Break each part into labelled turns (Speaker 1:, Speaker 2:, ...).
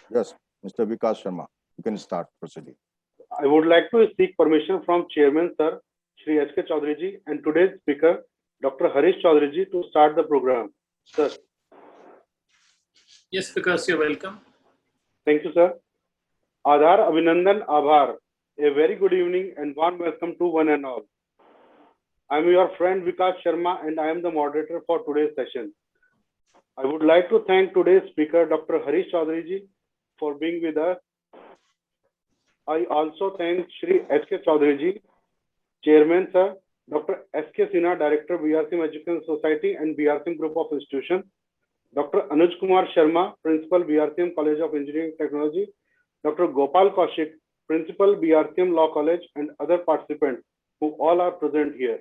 Speaker 1: Yes, Mr. Vikas Sharma, you can start proceeding.
Speaker 2: I would like to seek permission from Chairman Sir Shri H.K. Chaudhary ji and today's speaker Dr. Harish Chaudhary ji to start the program. Sir,
Speaker 3: Yes, because you're welcome.
Speaker 2: thank you, sir. Aadhar Abhinandan Abhar. A very good evening and warm welcome to one and all. I am your friend Vikas Sharma and I am the moderator for today's session. I would like to thank today's speaker Dr. Harish Chaudhary ji for being with us. I also thank Shri H.K. Chaudhary ji, Chairman Sir, Dr. S.K. Sinha, Director BRCM Education Society and BRCM Group of Institutions, Dr. Anuj Kumar Sharma, Principal BRCM College of Engineering Technology, Dr. Gopal Kaushik, Principal BRCM Law College, and other participants who all are present here.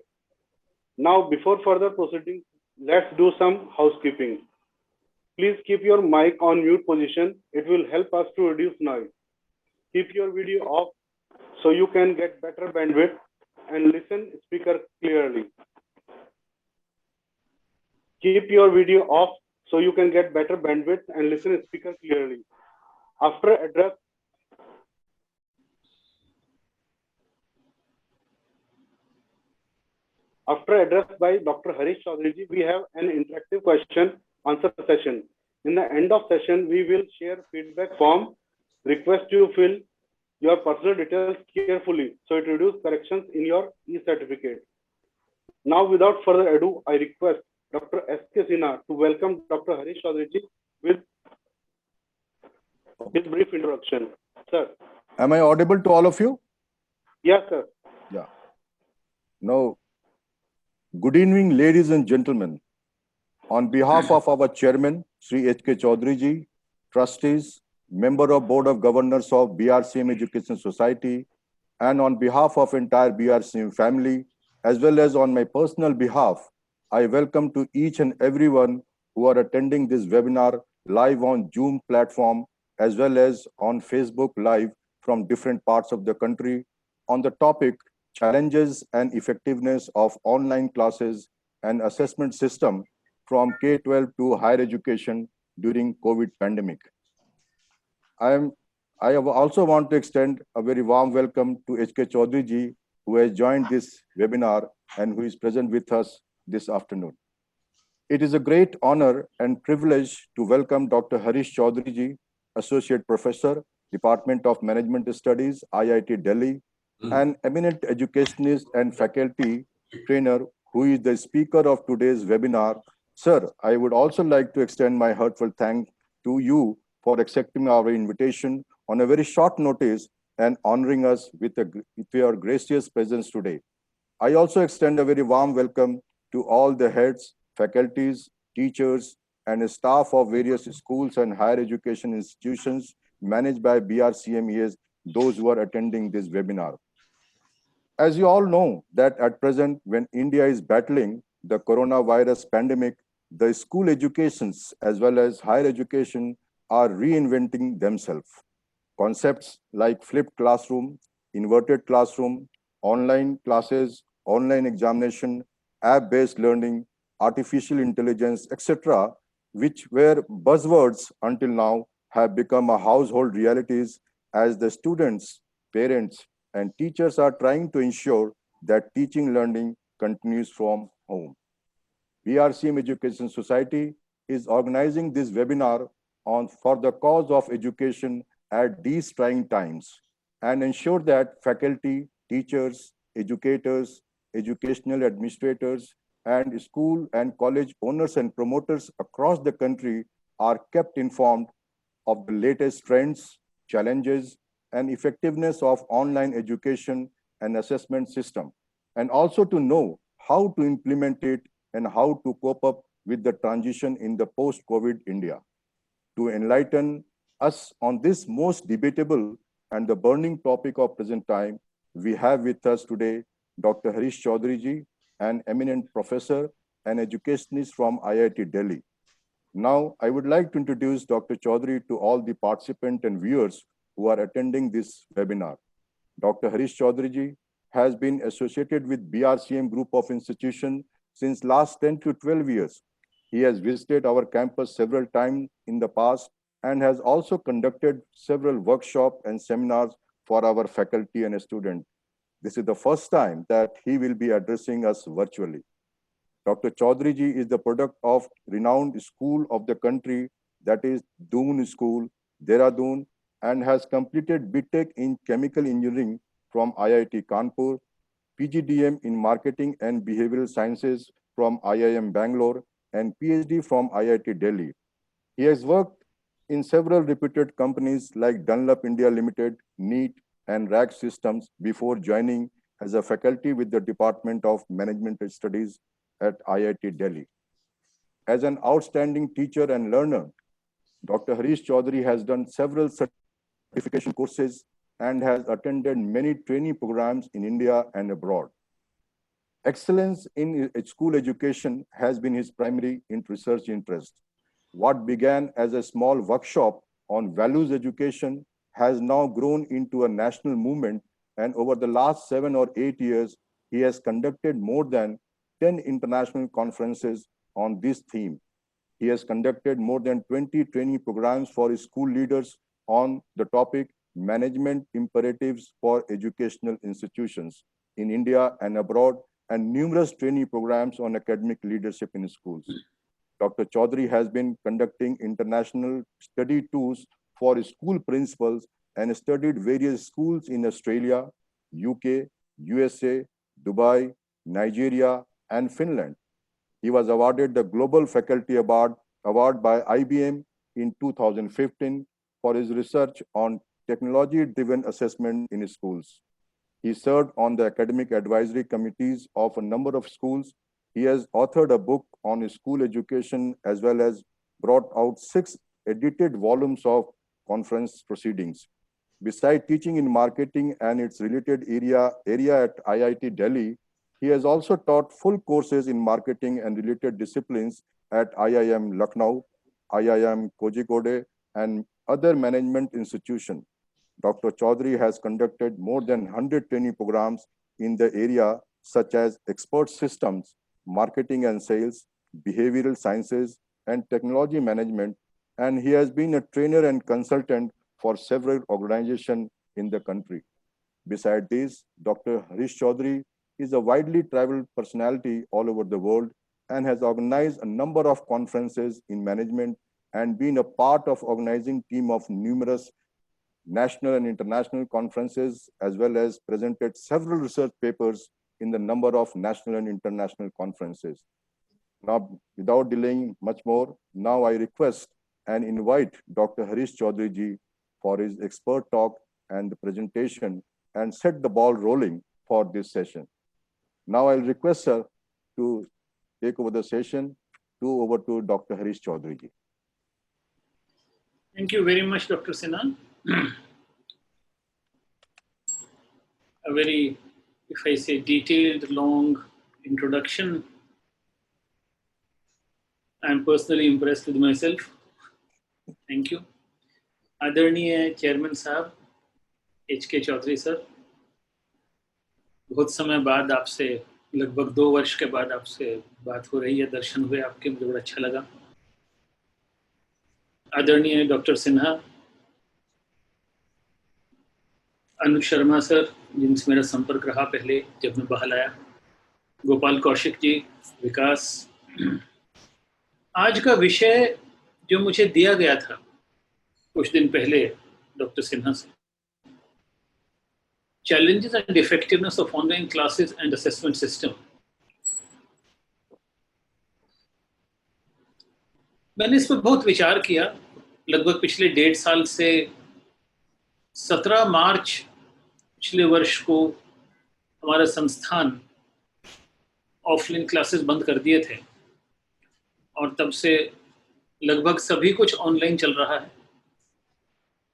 Speaker 2: Now, before further proceeding, let's do some housekeeping. Please keep your mic on mute position. It will help us to reduce noise. Keep your video off so you can get better bandwidth and listen speaker clearly. Keep your video off so you can get better bandwidth and listen speaker clearly. After address by Dr. Harish Chaudhary ji, we have an interactive question answer session. In the end of session, we will share feedback form. Request you fill your personal details carefully so it reduces corrections in your e-certificate. Now, without further ado, I request Dr. S.K. Sinha to welcome Dr. Harish Chaudhary ji with his brief introduction. Sir.
Speaker 1: Am I audible to all of you?
Speaker 2: Yes, sir.
Speaker 1: Yeah. Now, good evening, ladies and gentlemen. On behalf of our chairman, Sri H.K. Chaudhary ji, trustees, member of Board of Governors of BRCM Education Society, and on behalf of entire BRCM family, as well as on my personal behalf, I welcome to each and everyone who are attending this webinar live on Zoom platform, as well as on Facebook Live from different parts of the country on the topic challenges and effectiveness of online classes and assessment system from K-12 to higher education during COVID pandemic. I also want to extend a very warm welcome to H.K. Chaudhary ji, who has joined this webinar and who is present with us this afternoon. It is a great honor and privilege to welcome Dr. Harish Chaudhary ji, Associate Professor, Department of Management Studies, IIT Delhi, an eminent educationist and faculty trainer who is the speaker of today's webinar. Sir, I would also like to extend my heartfelt thanks to you for accepting our invitation on a very short notice and honoring us with your gracious presence today. I also extend a very warm welcome to all the heads, faculties, teachers, and staff of various schools and higher education institutions managed by BRCMES, those who are attending this webinar. As you all know that at present, when India is battling the coronavirus pandemic, the school educations as well as higher education are reinventing themselves. Concepts like flipped classroom, inverted classroom, online classes, online examination, app-based learning, artificial intelligence, etc., which were buzzwords until now, have become a household realities as the students, parents, and teachers are trying to ensure that teaching learning continues from home. BRCM Education Society is organizing this webinar for the cause of education at these trying times and ensure that faculty, teachers, educators, educational administrators, and school and college owners and promoters across the country are kept informed of the latest trends, challenges, and effectiveness of online education and assessment system, and also to know how to implement it and how to cope up with the transition in the post-COVID India. To enlighten us on this most debatable and the burning topic of present time, we have with us today Dr. Harish Chaudhary ji, an eminent professor and educationist from IIT Delhi. Now, I would like to introduce Dr. Chaudhary to all the participants and viewers who are attending this webinar. Dr. Harish Chaudhary ji has been associated with BRCM group of institutions since last 10 to 12 years. He has visited our campus several times in the past and has also conducted several workshops and seminars for our faculty and students. This is the first time that he will be addressing us virtually. Dr. Chaudhary ji is the product of renowned school of the country, that is Doon School, Dehradun, and has completed BTech in Chemical Engineering from IIT Kanpur, PGDM in Marketing and Behavioral Sciences from IIM Bangalore, and PhD from IIT Delhi. He has worked in several reputed companies like Dunlop India Limited, NEET, and RAG Systems before joining as a faculty with the Department of Management Studies at IIT Delhi. As an outstanding teacher and learner, Dr. Harish Chaudhary has done several certification courses and has attended many training programs in India and abroad. Excellence in school education has been his primary research interest. What began as a small workshop on values education has now grown into a national movement, and over the last 7 or 8 years, he has conducted more than 10 international conferences on this theme. He has conducted more than 20 training programs for school leaders on the topic Management Imperatives for Educational Institutions in India and abroad, and numerous training programs on academic leadership in schools. Dr. Chaudhary has been conducting international study tours for school principals and studied various schools in Australia, UK, USA, Dubai, Nigeria, and Finland. He was awarded the Global Faculty Award by IBM in 2015 for his research on technology-driven assessment in schools. He served on the academic advisory committees of a number of schools. He has authored a book on school education as well as brought out 6 edited volumes of conference proceedings. Besides teaching in marketing and its related area at IIT Delhi, he has also taught full courses in marketing and related disciplines at IIM Lucknow, IIM Kozhikode, and other management institutions. Dr. Chaudhary has conducted more than 100 training programs in the area such as expert systems, marketing and sales, behavioral sciences, and technology management, and he has been a trainer and consultant for several organizations in the country. Besides this, Dr. Harish Chaudhary is a widely traveled personality all over the world and has organized a number of conferences in management and been a part of organizing team of numerous national and international conferences, as well as presented several research papers in the number of national and international conferences. Now, without delaying much more, now I request and invite Dr. Harish Chaudhary ji for his expert talk and the presentation and set the ball rolling for this session. Now I'll request sir to take over the session. Over to Dr. Harish Chaudhary ji.
Speaker 3: Thank you very much, Dr. Sinha. A very, if I say, detailed, long introduction. I'm personally impressed with myself. Thank you. आदरणीय chairman साहब HK Chaudhary sir, बहुत समय बाद आपसे, लगभग 2 वर्ष के बाद आपसे बात हो रही है, दर्शन हुए आपके, मुझे बड़ा अच्छा लगा. आदरणीय डॉक्टर सिन्हा, अनुज शर्मा सर, जिनसे मेरा संपर्क रहा पहले जब मैं बहाल आया, गोपाल कौशिक जी, विकास. आज का विषय जो मुझे दिया गया था कुछ दिन पहले डॉक्टर सिन्हा से, challenges and effectiveness of online classes and assessment system. मैंने इस पर बहुत विचार किया. लगभग पिछले 1.5 साल से 17 मार्च पिछले वर्ष को हमारा संस्थान ऑफलाइन क्लासेस बंद कर दिए थे और तब से लगभग सभी कुछ ऑनलाइन चल रहा है.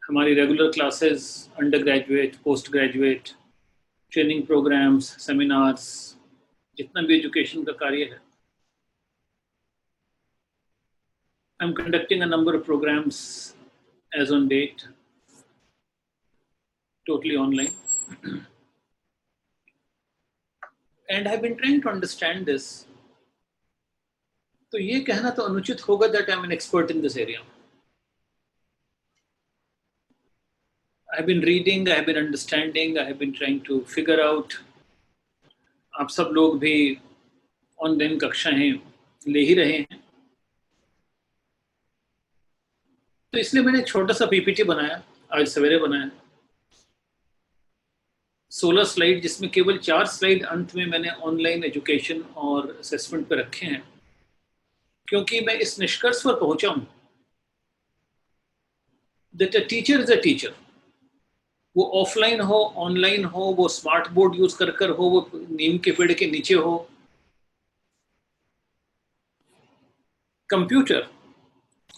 Speaker 3: हमारी regular classes, undergraduate, postgraduate, training programmes, seminars, जितना भी एजुकेशन का कार्य है. I am conducting a number of programmes as on date, totally online. And I've been trying to understand this. तो ये कहना तो अनुचित होगा that I'm an expert in this area. I have been reading, I have been understanding, I have been trying to figure out. आप सब लोग भी ऑनलाइन कक्षाएं ले ही रहे हैं, तो इसलिए मैंने एक छोटा सा पीपीटी बनाया, आज सवेरे बनाया, 16 स्लाइड, जिसमें केवल 4 स्लाइड अंत में मैंने ऑनलाइन एजुकेशन और असेसमेंट पे रखे हैं, क्योंकि मैं इस निष्कर्ष पर पहुंचा हूं that a teacher is a teacher. वो ऑफलाइन हो, ऑनलाइन हो, वो स्मार्ट बोर्ड यूज कर हो, वो नीम के पेड़ के नीचे हो। Computer,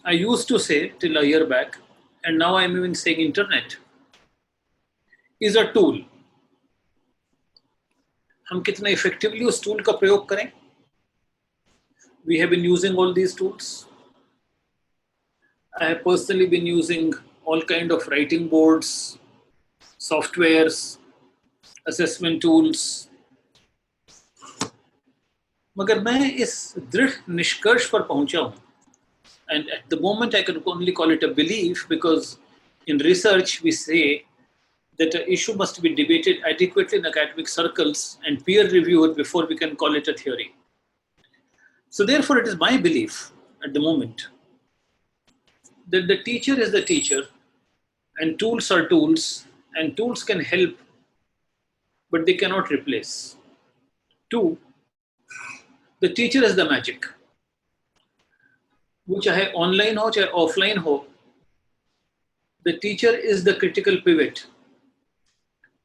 Speaker 3: I used to say till a year back, and now I'm even saying internet is a tool. हम कितना effectively उस tool का प्रयोग करें? We have been using all these tools. I have personally been using all kind of writing boards, softwares, assessment tools. मगर मैं इस दृढ़ निष्कर्ष पर पहुंचा हूं, and at the moment I can only call it a belief, because in research we say that an issue must be debated adequately in academic circles and peer reviewed before we can call it a theory. So therefore it is my belief at the moment that the teacher is the teacher and tools are tools, and tools can help but they cannot replace. 2, the teacher is the magic. वो चाहे online हो चाहे offline हो, the teacher is the critical pivot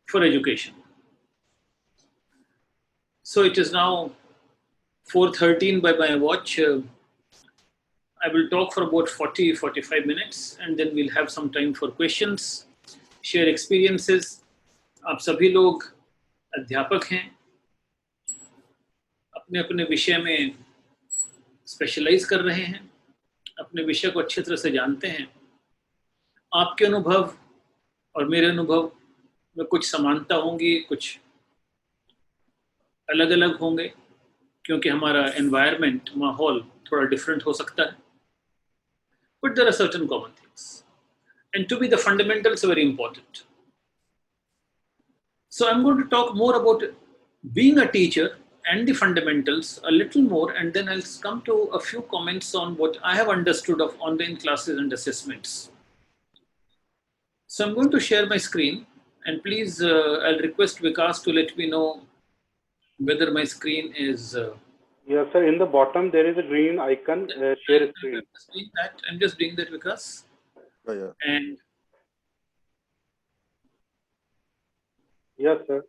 Speaker 3: for education. So it is now 4:13 by my watch. I will talk for about 40-45 minutes and then we'll have some time for questions, share experiences. आप सभी लोग अध्यापक हैं, अपने अपने विषय में specialise कर रहे हैं, अपने विषय को अच्छी तरह से जानते हैं। आपके अनुभव और मेरे अनुभव में कुछ समानता होंगी, कुछ अलग अलग होंगे, क्योंकि हमारा एनवायरनमेंट, माहौल थोड़ा डिफरेंट हो सकता है, but there are certain common things, and to be the fundamentals are very important. So I'm going to talk more about being a teacher and the fundamentals a little more, and then I'll come to a few comments on what I have understood of online classes and assessments. So I'm going to share my screen, and please I'll request Vikas to let me know whether my screen is
Speaker 2: Yes, sir. In the bottom there is a green icon, share screen.
Speaker 3: I'm just doing that, Vikas.
Speaker 1: Yeah.
Speaker 3: And
Speaker 2: Yes, sir.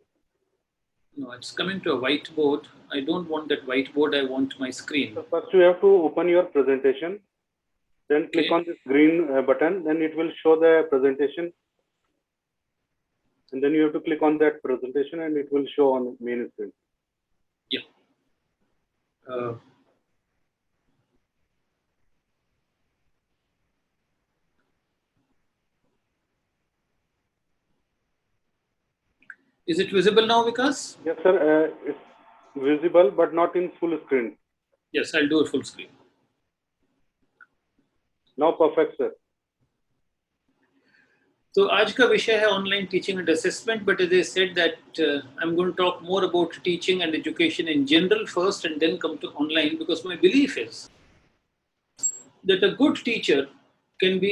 Speaker 3: no, it's coming to a whiteboard. I don't want that whiteboard, I want my screen.
Speaker 2: So first you have to open your presentation, then click
Speaker 3: Okay.
Speaker 2: on this green button, then it will show the presentation, and then you have to click on that presentation and it will show on main screen.
Speaker 3: Is it visible now, Vikas?
Speaker 2: Yes, sir. It's visible, but not in full screen.
Speaker 3: Yes, I'll do a full screen.
Speaker 2: Now perfect, sir.
Speaker 3: तो आज का विषय है online teaching and assessment, but as I said that I am going to talk more about teaching and education in general first and then come to online, because my belief is that a good teacher can be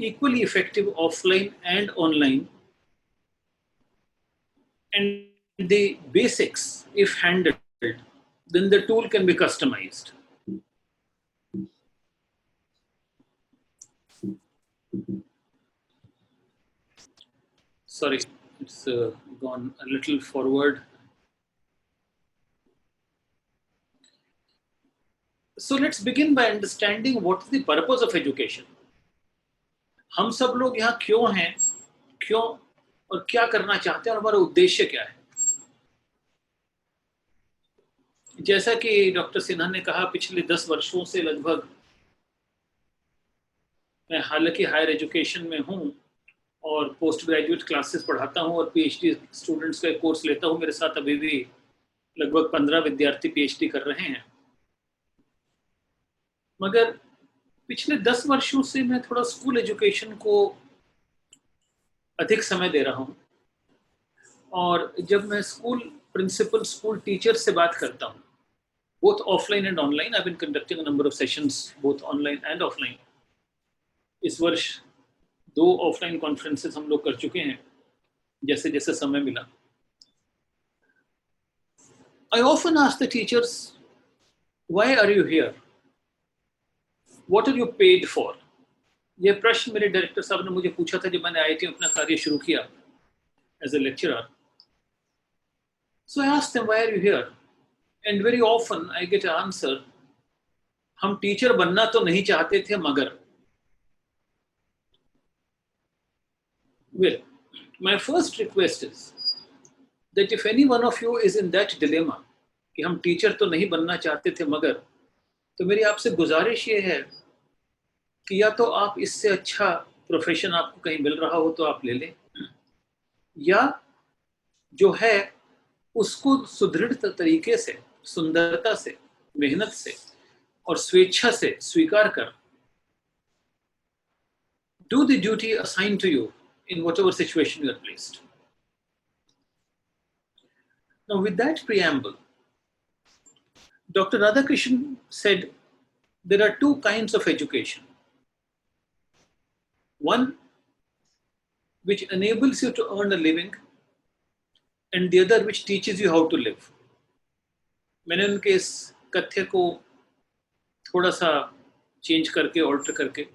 Speaker 3: equally effective offline and online, and the basics, if handled, then the tool can be customized. Sorry, it's gone a little forward. So let's begin by understanding what is the purpose of education. हम सब लोग यहाँ क्यों हैं, क्यों और क्या करना चाहते हैं और हमारा उद्देश्य क्या है। जैसा कि डॉक्टर सिन्हा ने कहा, पिछले 10 वर्षों से लगभग मैं हालांकि हायर एजुकेशन में हूँ और पोस्ट ग्रेजुएट क्लासेस पढ़ाता हूँ और पीएचडी स्टूडेंट्स का कोर्स लेता हूँ। मेरे साथ अभी भी लगभग 15 विद्यार्थी पीएचडी कर रहे हैं। मगर पिछले 10 वर्षों से मैं थोड़ा स्कूल एजुकेशन को अधिक समय दे रहा हूँ। और जब मैं स्कूल प्रिंसिपल, स्कूल टीचर से बात करता हूँ, both offline and online, I've been conducting a number of sessions both online and offline. इस वर्ष 2 ऑफलाइन कॉन्फ्रेंसेस हम लोग कर चुके हैं, जैसे जैसे समय मिला। I often ask the teachers, why are you here? What are you paid for? ये प्रश्न मेरे डायरेक्टर साहब ने मुझे पूछा था जब मैंने IIT में अपना कार्य शुरू किया as a lecturer. So I asked them, why are you here? And very often I get an answer, हम टीचर बनना तो नहीं चाहते थे मगर। Well, my first request is that if any one of you is in that dilemma कि हम teacher तो नहीं बनना चाहते थे मगर, तो मेरी आपसे गुजारिश ये है कि या तो आप इससे अच्छा प्रोफेशन आपको कहीं मिल रहा हो तो आप ले लें, या जो है उसको सुदृढ़ तरीके से, सुंदरता से, मेहनत से और स्वेच्छा से स्वीकार कर do the duty assigned to you in whatever situation you are placed. Now, with that preamble, Dr. Radhakrishnan said there are two kinds of education. One which enables you to earn a living, and the other which teaches you how to live. मैंने उनके इस कथ्य को थोड़ा सा change करके, alter करके,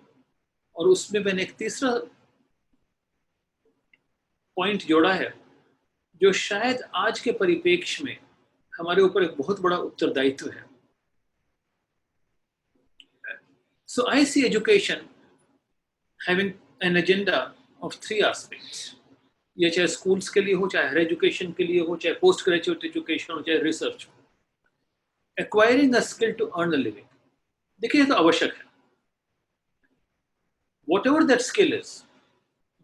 Speaker 3: और उसमें मैंने एक तीसरा पॉइंट जोड़ा है जो शायद आज के परिप्रेक्ष्य में हमारे ऊपर एक बहुत बड़ा उत्तरदायित्व है. So I see education having an agenda of 3 aspects. ये चाहे स्कूल्स के लिए हो, चाहे हायर एजुकेशन के लिए हो, चाहे पोस्ट ग्रेजुएट एजुकेशन हो, चाहे रिसर्च हो. Acquiring a skill to earn a living. देखिए, तो आवश्यक है. Whatever that skill is,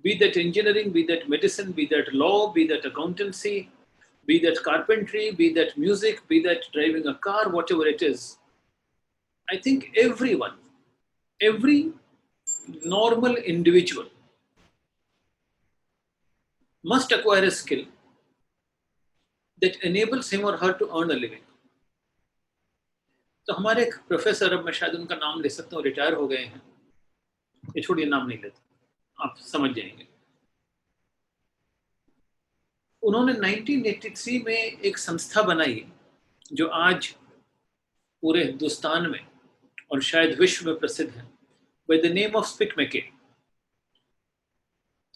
Speaker 3: be that engineering, be that medicine, be that law, be that accountancy, be that carpentry, be that music, be that driving a car, whatever it is, I think everyone, every normal individual must acquire a skill that enables him or her to earn a living. तो हमारे एक professor, अब मैं शायद उनका नाम ले सकता हूँ, रिटायर हो गए हैं, ये छोड़िए, नाम नहीं लेता, आप समझ जाएंगे. उन्होंने 1983 में एक संस्था बनाई जो आज पूरे हिंदुस्तान में और शायद विश्व में प्रसिद्ध है, by the name of Spic McKay.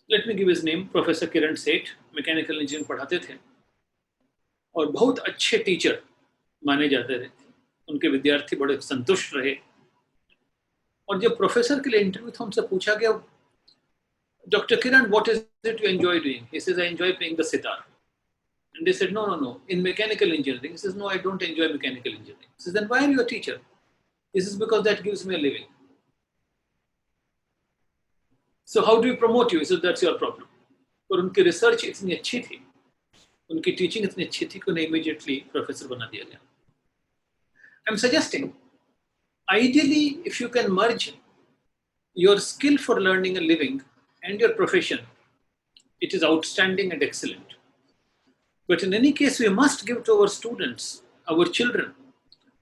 Speaker 3: Let me give his name. Professor Kiran Seth mechanical engineering पढ़ाते थे और बहुत अच्छे टीचर माने जाते थे. उनके विद्यार्थी बड़े संतुष्ट रहे. और जब प्रोफेसर के लिए इंटरव्यू था, उनसे पूछा गया, Dr. Kiran, what is it you enjoy doing? He says, I enjoy playing the sitar. And they said, no. In mechanical engineering. He says, no, I don't enjoy mechanical engineering. He says, then why are you a teacher? He says, because that gives me a living. So how do you promote you? He says, that's your problem. और उनकी research इतनी अच्छी थी, उनकी teaching इतनी अच्छी थी कि उन्हें इमीडिएटली प्रोफेसर बना दिया गया. I'm suggesting, ideally, if you can merge your skill for learning a living and your profession, it is outstanding and excellent. But in any case, we must give to our students, our children,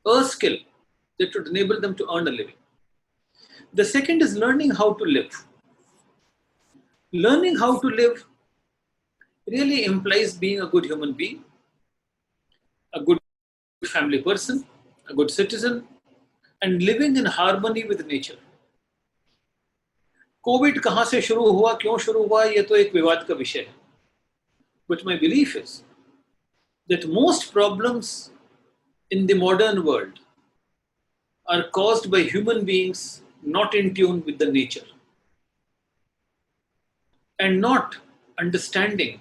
Speaker 3: a skill that would enable them to earn a living. The second is learning how to live. Learning how to live really implies being a good human being, a good family person, a good citizen, and living in harmony with nature. Covid कहाँ से शुरू हुआ, क्यों शुरू हुआ, ये तो एक विवाद का विषय है. But my belief is that most problems in the modern world are caused by human beings not in tune with the nature and not understanding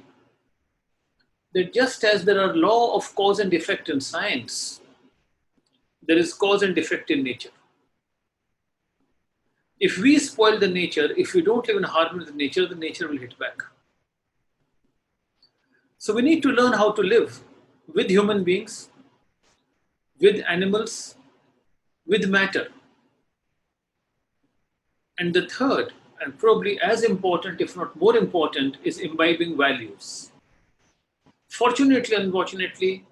Speaker 3: that just as there are law of cause and effect in science, there is cause and effect in nature. If we spoil the nature, if we don't live in harmony with nature, the nature will hit back. So we need to learn how to live with human beings, with animals, with matter. And the third and probably as important, if not more important, is imbibing values. Fortunately, unfortunately,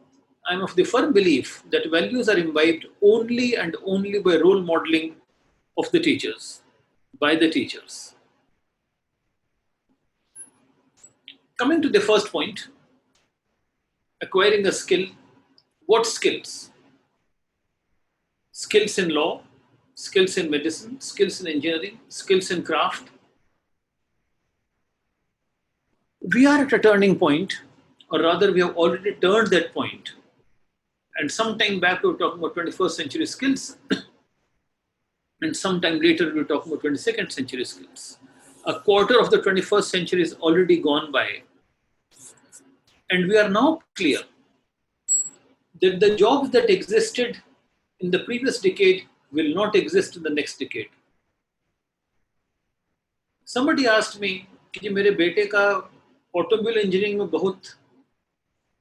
Speaker 3: I'm of the firm belief that values are imbibed only and only by role modeling of the teachers, by the teachers. Coming to the first point, acquiring a skill. What skills? Skills in law, skills in medicine, skills in engineering, skills in craft. We are at a turning point, or rather, we have already turned that point. And sometime back, we were talking about 21st century skills, and sometime later, we were talking about 22nd century skills. A quarter of the 21st century is already gone by. And we are now clear that the jobs that existed in the previous decade will not exist in the next decade. Somebody asked me कि मेरे बेटे का automobile engineering में बहुत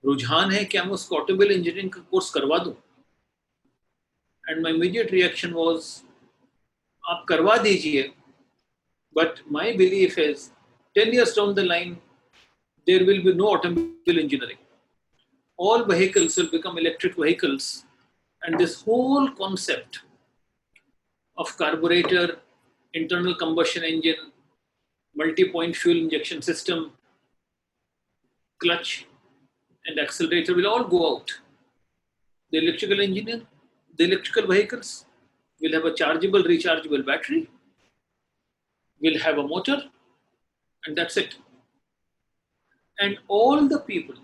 Speaker 3: रुझान है, क्या मैं उसको ऑटोमोबाइल इंजीनियरिंग का कोर्स करवा दूं? And my immediate reaction was, आप करवा दीजिए, but my belief is 10 years down the line, there will be no automobile engineering. All vehicles will become electric vehicles, and this whole concept of carburetor, internal combustion engine, multi-point fuel injection system, clutch, and accelerator will all go out. The electrical engineer, the electrical vehicles will have a chargeable, rechargeable battery, will have a motor, and that's it. And all the people,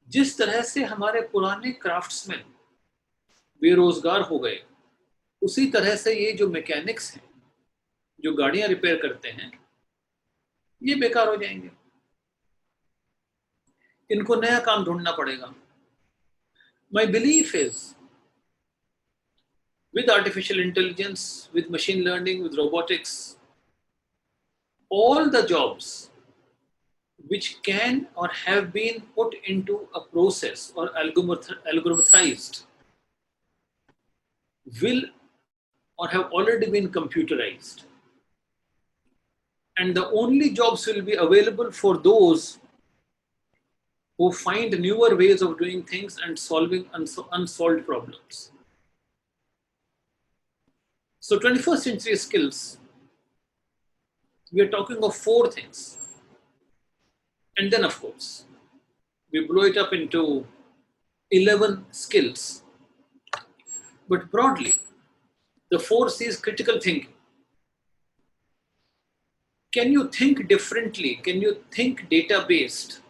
Speaker 3: जिस तरह से हमारे पुराने craftsman बेरोजगार हो गए, उसी तरह से ये जो मैकेनिक्स हैं, जो गाड़ियां रिपेयर करते हैं, ये बेकार हो जाएंगे. इनको नया काम ढूंढना पड़ेगा. My belief is, with artificial intelligence, with machine learning, with robotics, all the jobs which can or have been put into a process or algorithmized will or have already been computerized. And the only jobs will be available for those who find newer ways of doing things and solving unsolved problems. So 21st century skills, we are talking of 4 things. And then, of course, we blow it up into 11 skills. But broadly, the 4 C's: critical thinking. Can you think differently? Can you think data-based?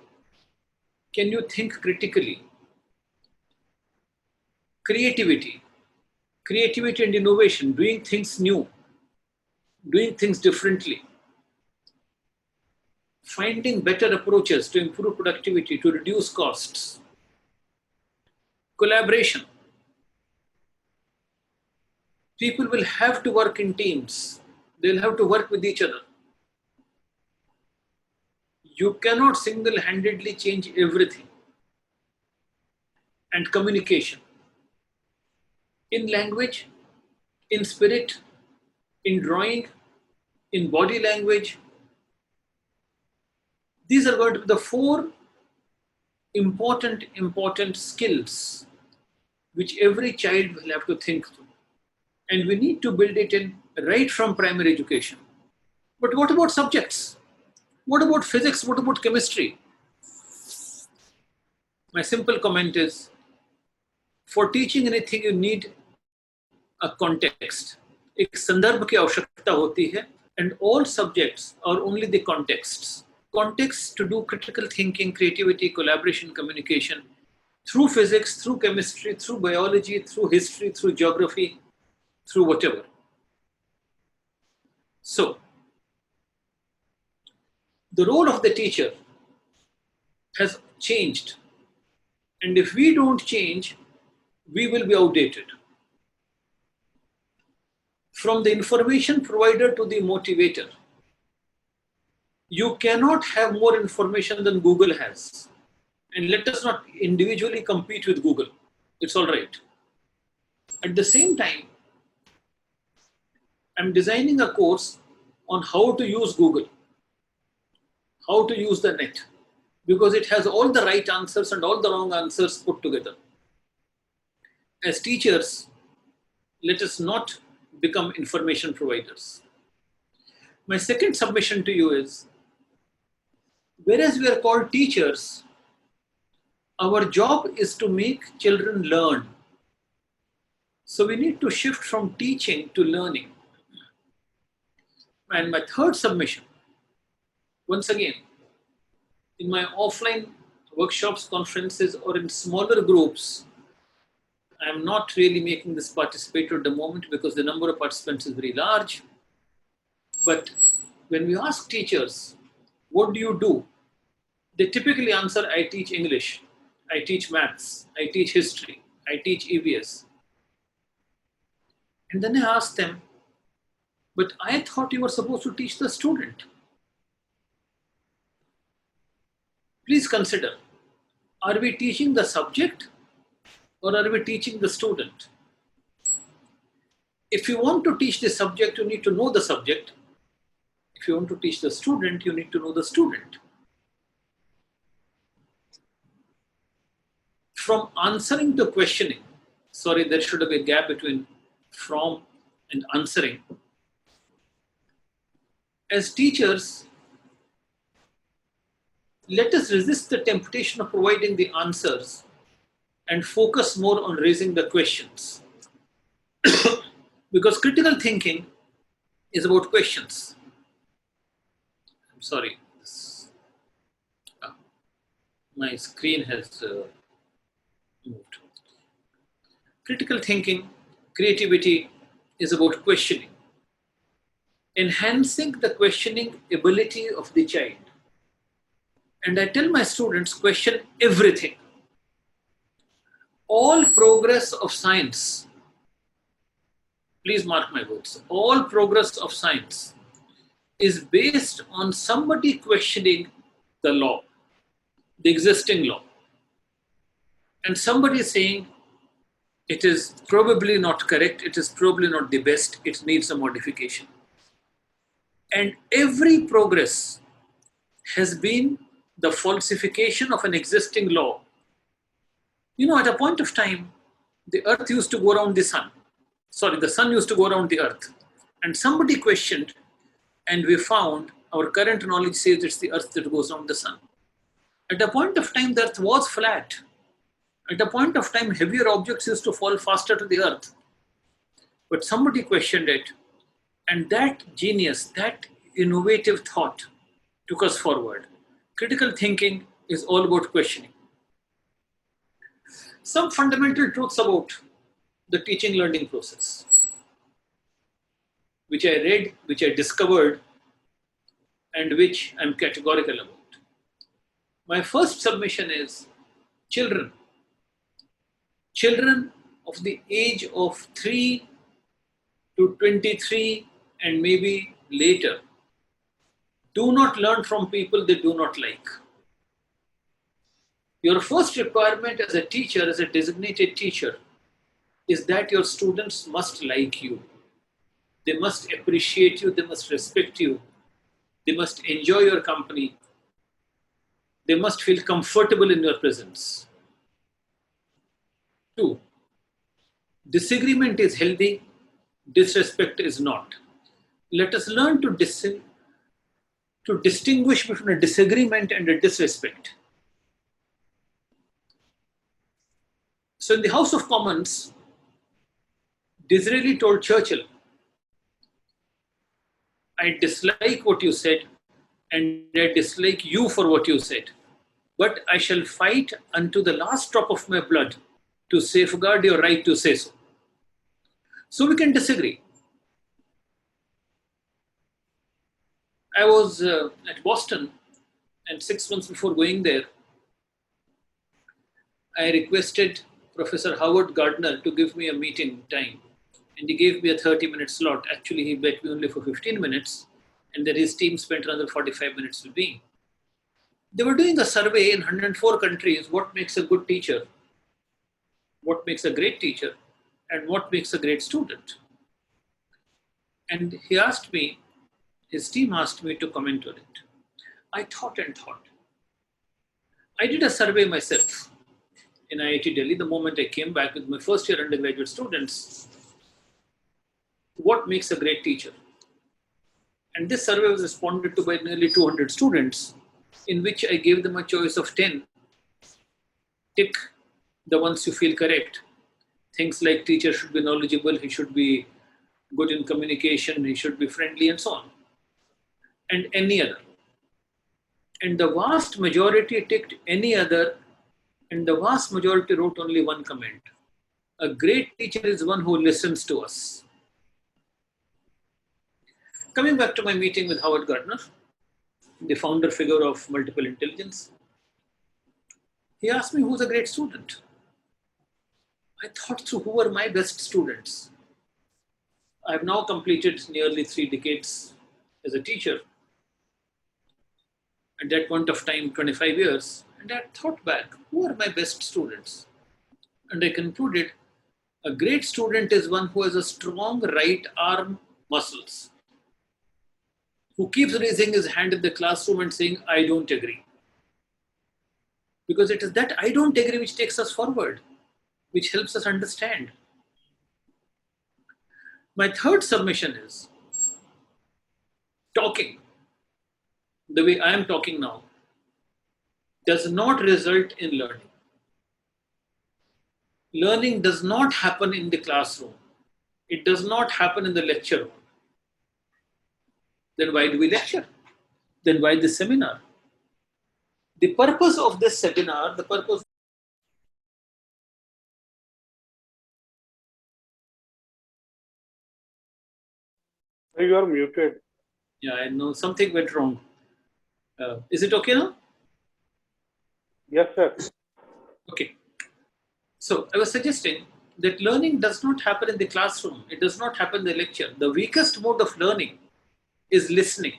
Speaker 3: Can you think critically? Creativity. Creativity and innovation, doing things new, doing things differently. Finding better approaches to improve productivity, to reduce costs. Collaboration. People will have to work in teams. They'll have to work with each other. You cannot single-handedly change everything. And communication. In language, in spirit, in drawing, in body language. These are going to be the 4 important skills which every child will have to think through. And we need to build it in right from primary education. But what about subjects? What about physics? What about chemistry? My simple comment is, for teaching anything, you need a context. एक संदर्भ की आवश्यकता होती है, and all subjects are only the contexts. Context to do critical thinking, creativity, collaboration, communication through physics, through chemistry, through biology, through history, through geography, through whatever. So, the role of the teacher has changed. And if we don't change, we will be outdated. From the information provider to the motivator, you cannot have more information than Google has. And let us not individually compete with Google. It's all right. At the same time, I'm designing a course on how to use Google, how to use the net, because it has all the right answers and all the wrong answers put together. As teachers, let us not become information providers. My second submission to you is, whereas we are called teachers, our job is to make children learn. So we need to shift from teaching to learning. And my third submission, once again, in my offline workshops, conferences, or in smaller groups, I am not really making this participatory at the moment because the number of participants is very large. But when we ask teachers, what do you do? They typically answer, I teach English, I teach maths, I teach history, I teach EVS. And then I ask them, but I thought you were supposed to teach the student. Please consider, are we teaching the subject or are we teaching the student? If you want to teach the subject, you need to know the subject. If you want to teach the student, you need to know the student. From answering to questioning, sorry, there should be a gap between from and answering. As teachers, let us resist the temptation of providing the answers and focus more on raising the questions. Because critical thinking is about questions. I'm sorry, my screen has moved. Critical thinking, creativity is about questioning, enhancing the questioning ability of the child. And I tell my students, question everything. All progress of science, please mark my words, all progress of science is based on somebody questioning the law, the existing law. And somebody saying, it is probably not correct, it is probably not the best, it needs a modification. And every progress has been the falsification of an existing law. You know, at a point of time, the earth used to go around the sun. Sorry, the sun used to go around the earth. And somebody questioned, and we found our current knowledge says it's the earth that goes around the sun. At a point of time, the earth was flat. At a point of time, heavier objects used to fall faster to the earth. But somebody questioned it, and that genius, that innovative thought took us forward. Critical thinking is all about questioning. Some fundamental truths about the teaching learning process, which I read, which I discovered, and which I'm categorical about. My first submission is children of the age of 3 to 23 and maybe later do not learn from people they do not like. Your first requirement as a teacher, as a designated teacher, is that your students must like you. They must appreciate you, they must respect you, they must enjoy your company, they must feel comfortable in your presence. 2, disagreement is healthy, disrespect is not. Let us learn to distinguish between a disagreement and a disrespect. So in the House of Commons, Disraeli told Churchill, I dislike what you said and I dislike you for what you said, but I shall fight unto the last drop of my blood to safeguard your right to say so. So we can disagree. I was at Boston, and 6 months before going there, I requested Professor Howard Gardner to give me a meeting time. And he gave me a 30-minute slot. Actually, he bet me only for 15 minutes, and then his team spent another 45 minutes with me. They were doing a survey in 104 countries, what makes a good teacher, what makes a great teacher, and what makes a great student. And he asked me, his team asked me to comment on it. I thought and thought. I did a survey myself in IIT Delhi the moment I came back with my first year undergraduate students. What makes a great teacher? And this survey was responded to by nearly 200 students, in which I gave them a choice of 10. Tick the ones you feel correct. Things like teacher should be knowledgeable, he should be good in communication, he should be friendly, and so on. And any other. And the vast majority ticked any other, and the vast majority wrote only one comment. A great teacher is one who listens to us. Coming back to my meeting with Howard Gardner, the founder figure of multiple intelligence, he asked me who's a great student. I thought through who are my best students. I've now completed nearly 3 decades as a teacher. At that point of time, 25 years, and I thought back, who are my best students? And I concluded, a great student is one who has a strong right arm muscles, who keeps raising his hand in the classroom and saying, I don't agree. Because it is that I don't agree which takes us forward, which helps us understand. My third submission is talking, the way I am talking now, does not result in learning. Learning does not happen in the classroom. It does not happen in the lecture room. Then why do we lecture? Then why this seminar? The purpose of this seminar, the purpose.
Speaker 2: You are muted.
Speaker 3: Yeah, I know something went wrong. Is it okay now?
Speaker 2: Yes, sir.
Speaker 3: Okay. So I was suggesting that learning does not happen in the classroom. It does not happen in the lecture. The weakest mode of learning is listening.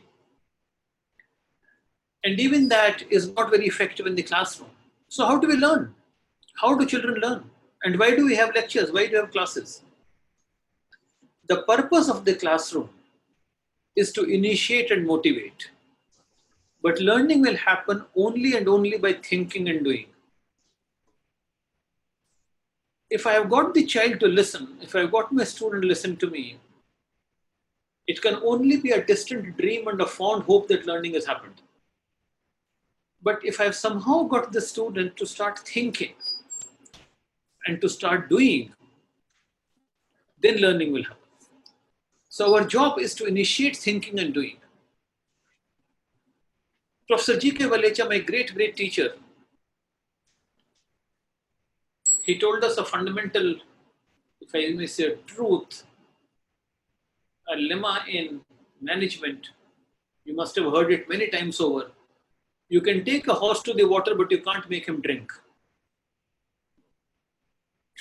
Speaker 3: And even that is not very effective in the classroom. So how do we learn? How do children learn? And why do we have lectures? Why do we have classes? The purpose of the classroom is to initiate and motivate. But learning will happen only and only by thinking and doing. If I have got the child to listen, if I have got my student to listen to me, it can only be a distant dream and a fond hope that learning has happened. But if I've somehow got the student to start thinking and to start doing, then learning will happen. So our job is to initiate thinking and doing. Professor G.K. Valecha, my great teacher, he told us a fundamental, if I may say, truth, a lemma in management. You must have heard it many times over. You can take a horse to the water, but you can't make him drink.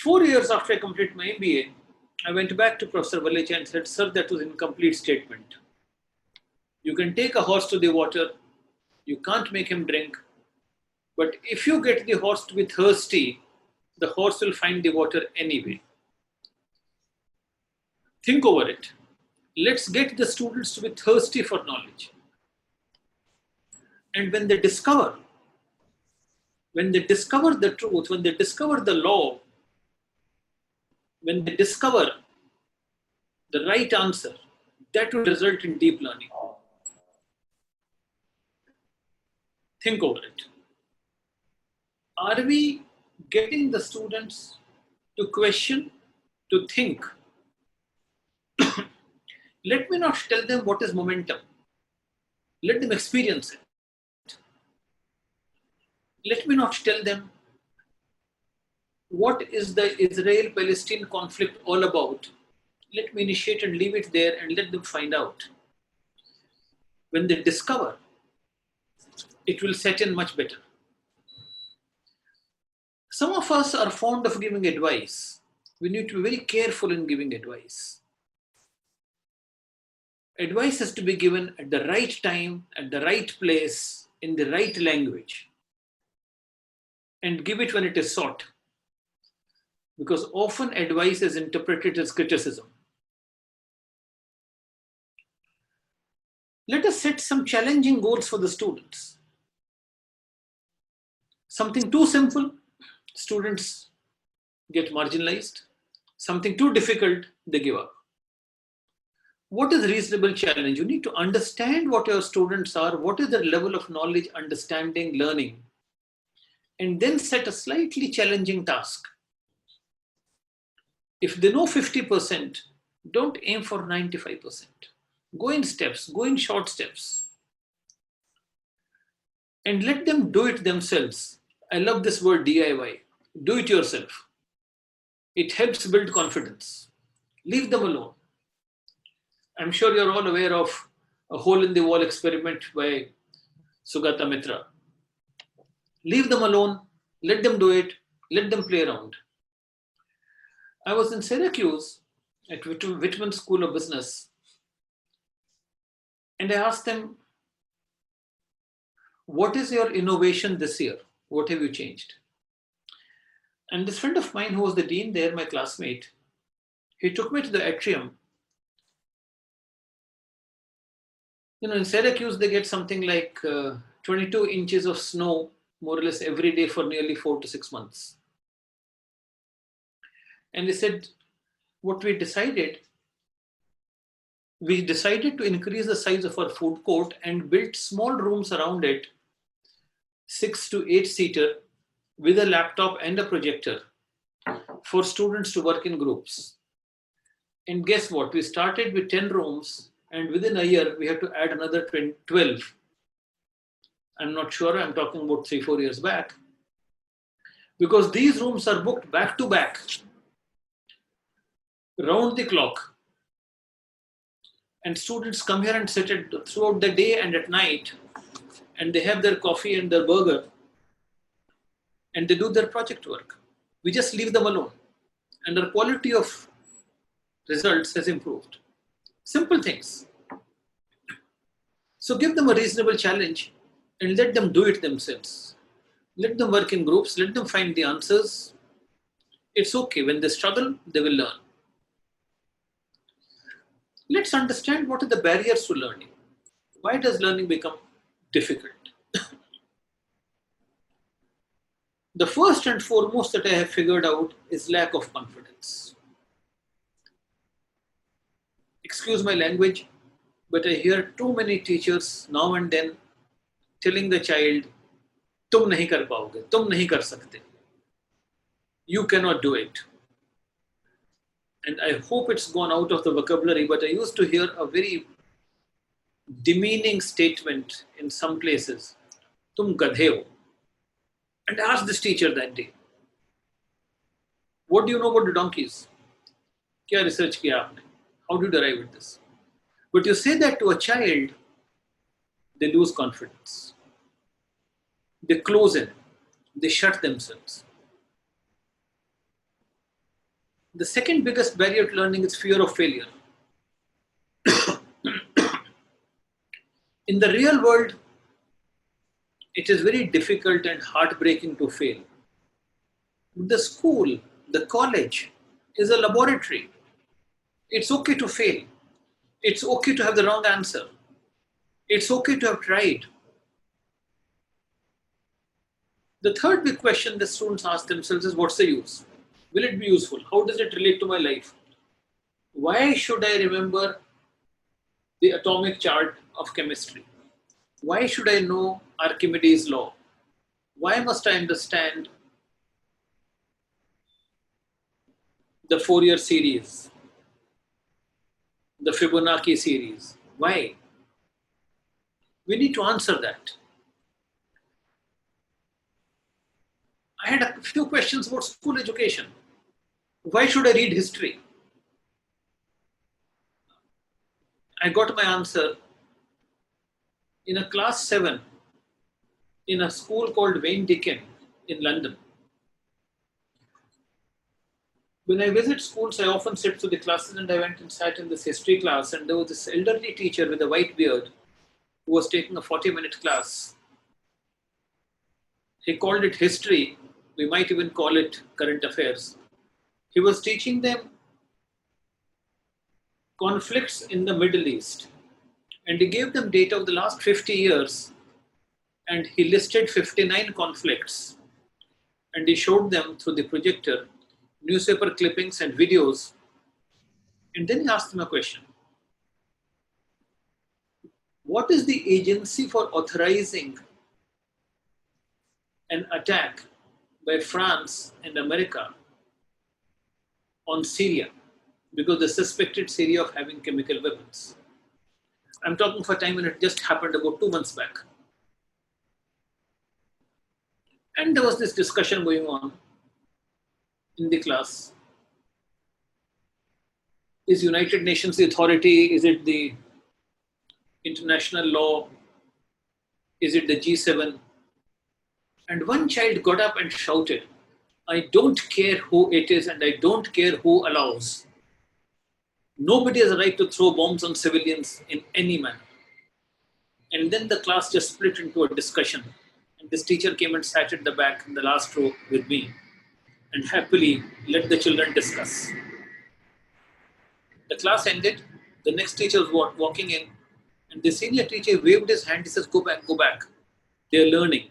Speaker 3: 4 years after I completed my MBA, I went back to Professor Valecha and said, sir, that was an incomplete statement. You can take a horse to the water, you can't make him drink, but if you get the horse to be thirsty, the horse will find the water anyway. Think over it. Let's get the students to be thirsty for knowledge. And when they discover the truth, when they discover the law, when they discover the right answer, that will result in deep learning. Think over it. Are we getting the students to question, to think? Let me not tell them what is momentum. Let them experience it. Let me not tell them what is the Israel-Palestine conflict all about. Let me initiate and leave it there and let them find out. When they discover, it will set in much better. Some of us are fond of giving advice. We need to be very careful in giving advice. Advice has to be given at the right time, at the right place, in the right language. And give it when it is sought. Because often advice is interpreted as criticism. let us set some challenging goals for the students. Something too simple, students get marginalized. Something too difficult, they give up. What is reasonable challenge? You need to understand what your students are, what is their level of knowledge, understanding, learning, and then set a slightly challenging task. If they know 50%, don't aim for 95%. Go in steps, go in short steps, and let them do it themselves. I love this word DIY. Do it yourself. It helps build confidence. Leave them alone. I'm sure you're all aware of a hole in the wall experiment by Sugata Mitra. Leave them alone, let them do it, let them play around. I was in Syracuse at Whitman School of Business, and I asked them, what is your innovation this year? What have you changed? And this friend of mine who was the dean there, my classmate, he took me to the atrium. In Syracuse, they get something like 22 inches of snow, more or less every day for nearly 4 to 6 months. And they said, what we decided to increase the size of our food court and build small rooms around it, 6 to 8 seater, with a laptop and a projector for students to work in groups. And guess what? We started with 10 rooms, and within a year, we had to add another 12. I'm not sure, I'm talking about 3-4 years back. Because these rooms are booked back to back, round the clock. And students come here and sit throughout the day and at night, and they have their coffee and their burger, and they do their project work. We just leave them alone. And their quality of results has improved. Simple things. So give them a reasonable challenge and let them do it themselves. Let them work in groups, let them find the answers. It's okay. When they struggle, they will learn. Let's understand what are the barriers to learning. Why does learning become difficult? The first and foremost that I have figured out is lack of confidence. Excuse my language, but I hear too many teachers now and then telling the child, "Tum nahi kar paoge, tum nahi kar sakte. You cannot do it." And I hope it's gone out of the vocabulary, but I used to hear a very demeaning statement in some places, "Tum gadhe ho." And I asked this teacher that day, what do you know about the donkeys? Kya research kiya aapne? How do you derive with this? But you say that to a child, they lose confidence. They close in. They shut themselves. The second biggest barrier to learning is fear of failure. In the real world, it is very difficult and heartbreaking to fail. The school, the college is a laboratory. It's okay to fail. It's okay to have the wrong answer. It's okay to have tried. The third big question that students ask themselves is, what's the use? Will it be useful? How does it relate to my life? Why should I remember the atomic chart of chemistry? Why should I know Archimedes' law? Why must I understand the Fourier series, the Fibonacci series? Why? We need to answer that. I had a few questions about school education. Why should I read history? I got my answer in a class 7 in a school called Wayne Deacon in London. When I visit schools, I often sit through the classes, and I went and sat in this history class, and there was this elderly teacher with a white beard who was taking a 40-minute class. He called it history. We might even call it current affairs. He was teaching them conflicts in the Middle East. And he gave them data of the last 50 years, and he listed 59 conflicts, and he showed them through the projector newspaper clippings and videos. And then he asked them a question: what is the agency for authorizing an attack by France and America on Syria, because they suspected Syria of having chemical weapons? I'm talking for time when it just happened about 2 months back. And there was this discussion going on in the class. Is United Nations the authority? Is it the international law? Is it the G7? And one child got up and shouted, I don't care who it is and I don't care who allows. Nobody has a right to throw bombs on civilians in any manner. And then the class just split into a discussion. And this teacher came and sat at the back in the last row with me and happily let the children discuss. The class ended. The next teacher was walking in, and the senior teacher waved his hand. He says, go back, go back. They're learning.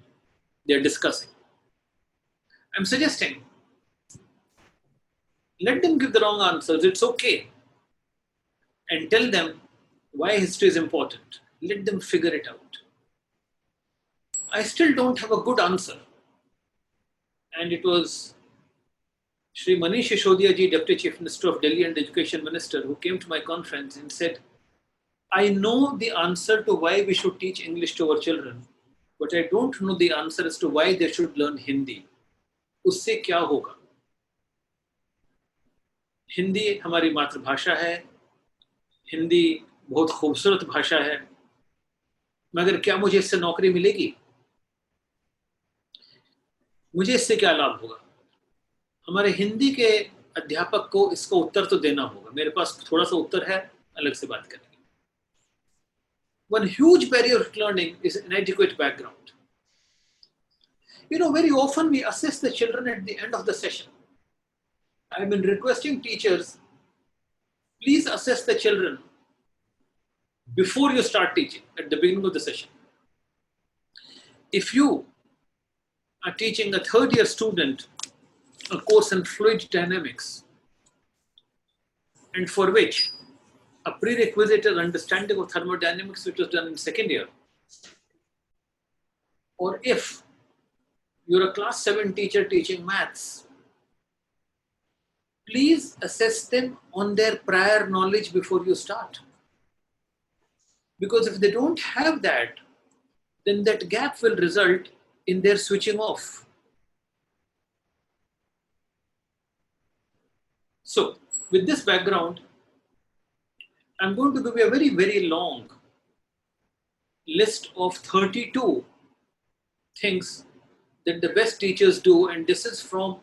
Speaker 3: They're discussing. I'm suggesting, let them give the wrong answers. It's okay. And tell them why history is important. Let them figure it out. I still don't have a good answer. And it was Shri Manish Sisodiya ji, Deputy Chief Minister of Delhi and Education Minister, who came to my conference and said, I know the answer to why we should teach English to our children, but I don't know the answer as to why they should learn Hindi. उससे क्या होगा? हिंदी हमारी मातृभाषा है, हिंदी बहुत खूबसूरत भाषा है, मगर क्या मुझे इससे नौकरी मिलेगी? मुझे इससे क्या लाभ होगा? हमारे हिंदी के अध्यापक को इसका उत्तर तो देना होगा. मेरे पास थोड़ा सा उत्तर है, अलग से बात करेंगे. One huge barrier to learning is inadequate background. Very often we assess the children at the end of the session. I've been requesting teachers, please assess the children before you start teaching, at the beginning of the session. If you are teaching a third-year student a course in fluid dynamics, and for which a prerequisite is understanding of thermodynamics, which was done in second year, or if you're a class 7 teacher teaching maths, please assess them on their prior knowledge before you start. Because if they don't have that, then that gap will result in their switching off. So, with this background, I'm going to give you a very, very long list of 32 things that the best teachers do, and this is from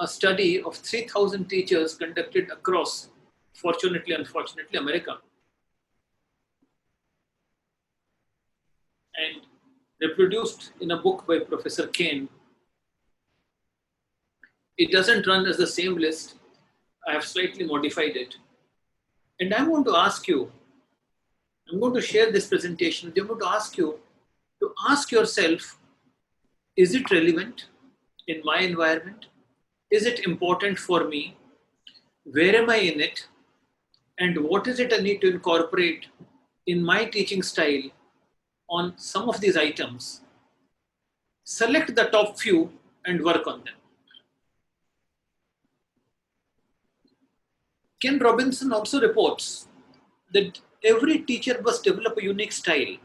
Speaker 3: a study of 3,000 teachers conducted across, fortunately, unfortunately, America, and reproduced in a book by Professor Kane. It doesn't run as the same list. I have slightly modified it. And I'm going to ask you, I'm going to share this presentation. I'm going to ask you to ask yourself, is it relevant in my environment? Is it important for me? Where am I in it? And what is it I need to incorporate in my teaching style on some of these items? Select the top few and work on them. Ken Robinson also reports that every teacher must develop a unique style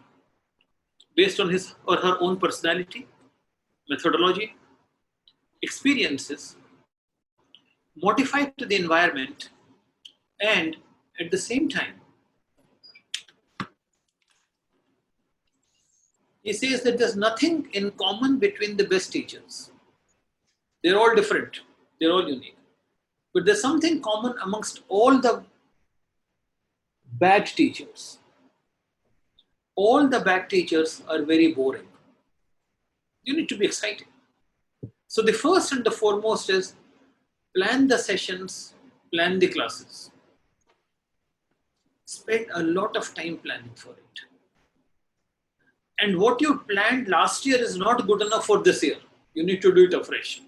Speaker 3: based on his or her own personality, methodology, experiences, modified to the environment, and at the same time, he says that there's nothing in common between the best teachers. They're all different, they're all unique. But there's something common amongst all the bad teachers. All the bad teachers are very boring. You need to be exciting. So the first and the foremost is plan the sessions, plan the classes. spend a lot of time planning for it. And what you planned last year is not good enough for this year. You need to do it afresh.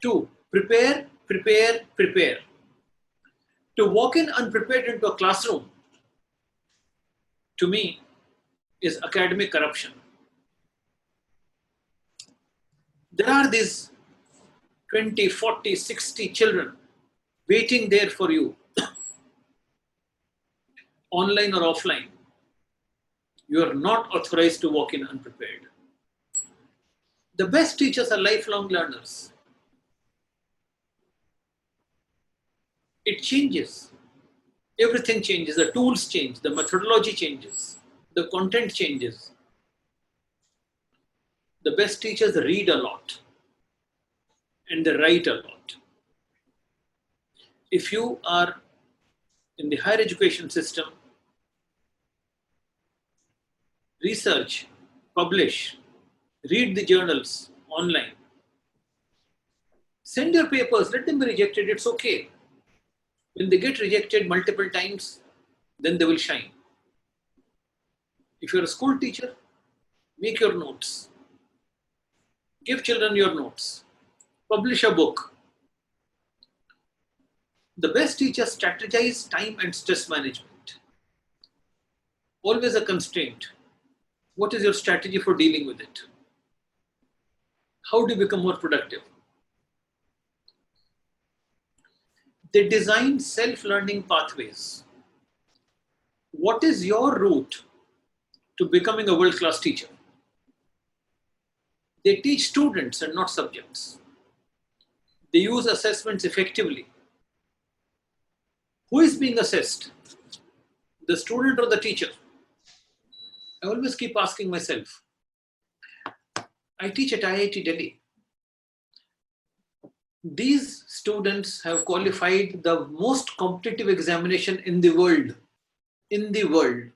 Speaker 3: 2, prepare, prepare, prepare. To walk in unprepared into a classroom, to me, is academic corruption. There are these 20, 40, 60 children waiting there for you, online or offline. You are not authorized to walk in unprepared. The best teachers are lifelong learners. It changes. Everything changes. The tools change. The methodology changes. The content changes. The best teachers read a lot and they write a lot. If you are in the higher education system, research, publish, read the journals online. Send your papers, let them be rejected, it's okay. When they get rejected multiple times, then they will shine. If you're a school teacher, make your notes. Give children your notes. Publish a book. The best teachers strategize time and stress management. Always a constraint. What is your strategy for dealing with it? How do you become more productive? They design self-learning pathways. What is your route to becoming a world-class teacher? They teach students and not subjects. They use assessments effectively. Who is being assessed? The student or the teacher? I always keep asking myself. I teach at IIT Delhi. These students have qualified the most competitive examination in the world. In the world.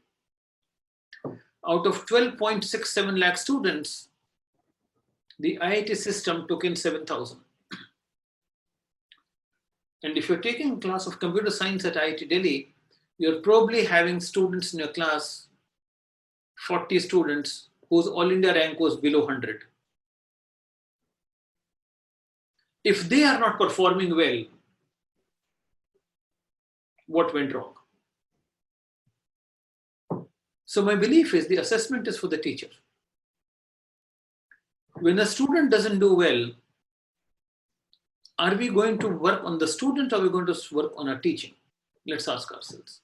Speaker 3: Out of 12.67 lakh students, the IIT system took in 7,000. And if you're taking a class of computer science at IIT Delhi, you're probably having students in your class, 40 students, whose All India rank was below 100. If they are not performing well, what went wrong? So my belief is the assessment is for the teacher. When a student doesn't do well, are we going to work on the student or are we going to work on our teaching? Let's ask ourselves.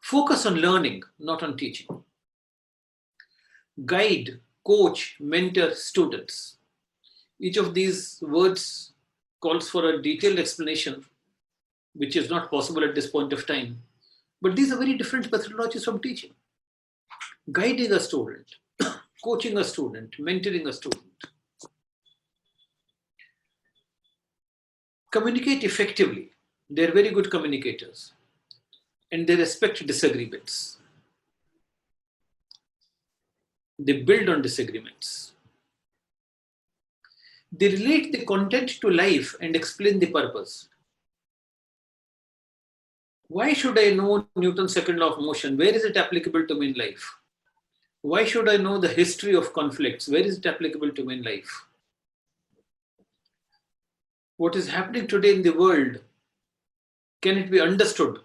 Speaker 3: Focus on learning, not on teaching. Guide, coach, mentor students. Each of these words calls for a detailed explanation, which is not possible at this point of time. But these are very different methodologies from teaching. Guiding a student, coaching a student, mentoring a student. Communicate effectively. They're very good communicators. And they respect disagreements. They build on disagreements. They relate the content to life and explain the purpose. Why should I know Newton's second law of motion? Where is it applicable to me in life? Why should I know the history of conflicts? Where is it applicable to me in life? What is happening today in the world, can it be understood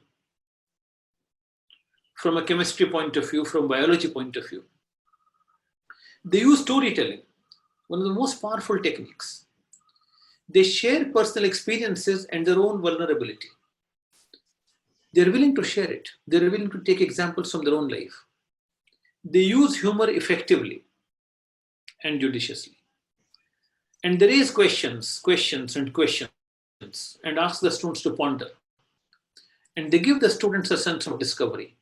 Speaker 3: from a chemistry point of view, from biology point of view? They use storytelling, one of the most powerful techniques. They share personal experiences and their own vulnerability. They're willing to share it. They're willing to take examples from their own life. They use humor effectively and judiciously. And they raise questions, and ask the students to ponder. And they give the students a sense of discovery.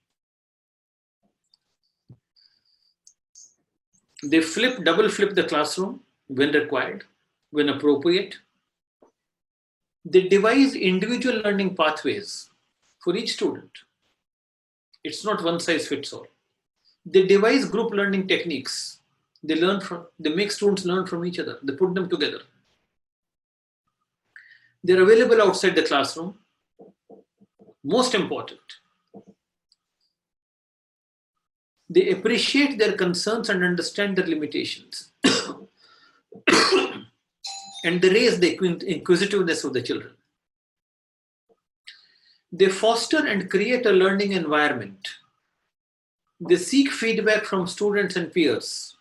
Speaker 3: They double flip the classroom when required, when appropriate. They devise individual learning pathways for each student. It's not one size fits all. They devise group learning techniques. They make students learn from each other. They put them together. They're available outside the classroom. Most important, they appreciate their concerns and understand their limitations. And they raise the inquisitiveness of the children. They foster and create a learning environment. They seek feedback from students and peers.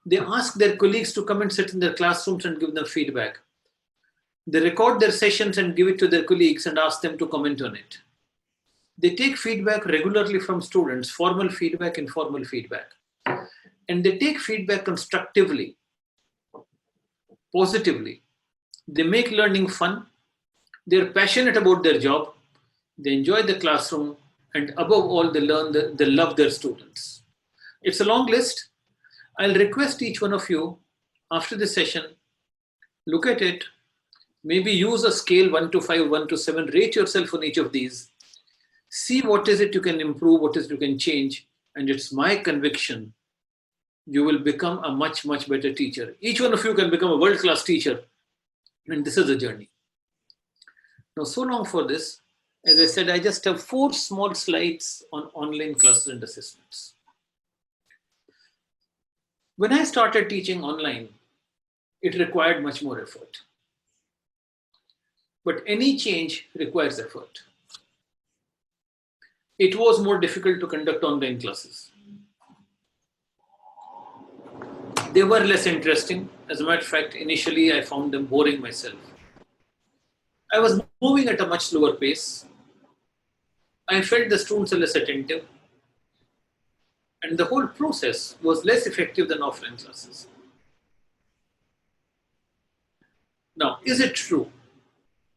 Speaker 3: They ask their colleagues to come and sit in their classrooms and give them feedback. They record their sessions and give it to their colleagues and ask them to comment on it. They take feedback regularly from students, formal feedback, informal feedback. And they take feedback constructively, positively. They make learning fun. They're passionate about their job. They enjoy the classroom. And above all, they love their students. It's a long list. I'll request each one of you after the session, look at it, maybe use a scale 1 to 5, 1 to 7, rate yourself on each of these, see what is it you can improve, what is it you can change, and it's my conviction you will become a much, much better teacher. Each one of you can become a world-class teacher, and this is a journey. Now, so long for this. As I said, I just have 4 small slides on online classes and assessments. When I started teaching online, it required much more effort. But any change requires effort. It was more difficult to conduct online classes. They were less interesting. As a matter of fact, initially I found them boring myself. I was moving at a much slower pace. I felt the students were less attentive. And the whole process was less effective than offline classes. Now, is it true?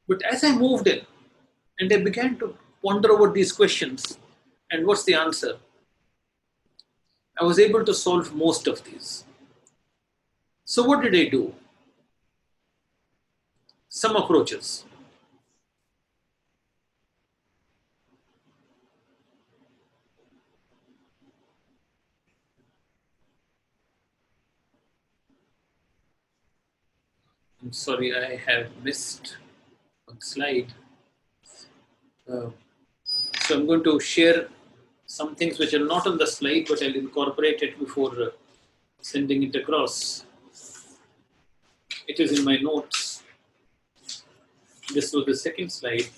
Speaker 3: But as I moved in and I began to ponder over these questions and what's the answer, I was able to solve most of these. So what did I do? Some approaches. I'm sorry, I have missed one slide. So I'm going to share some things which are not on the slide, but I'll incorporate it before sending it across. It is in my notes. This was the second slide.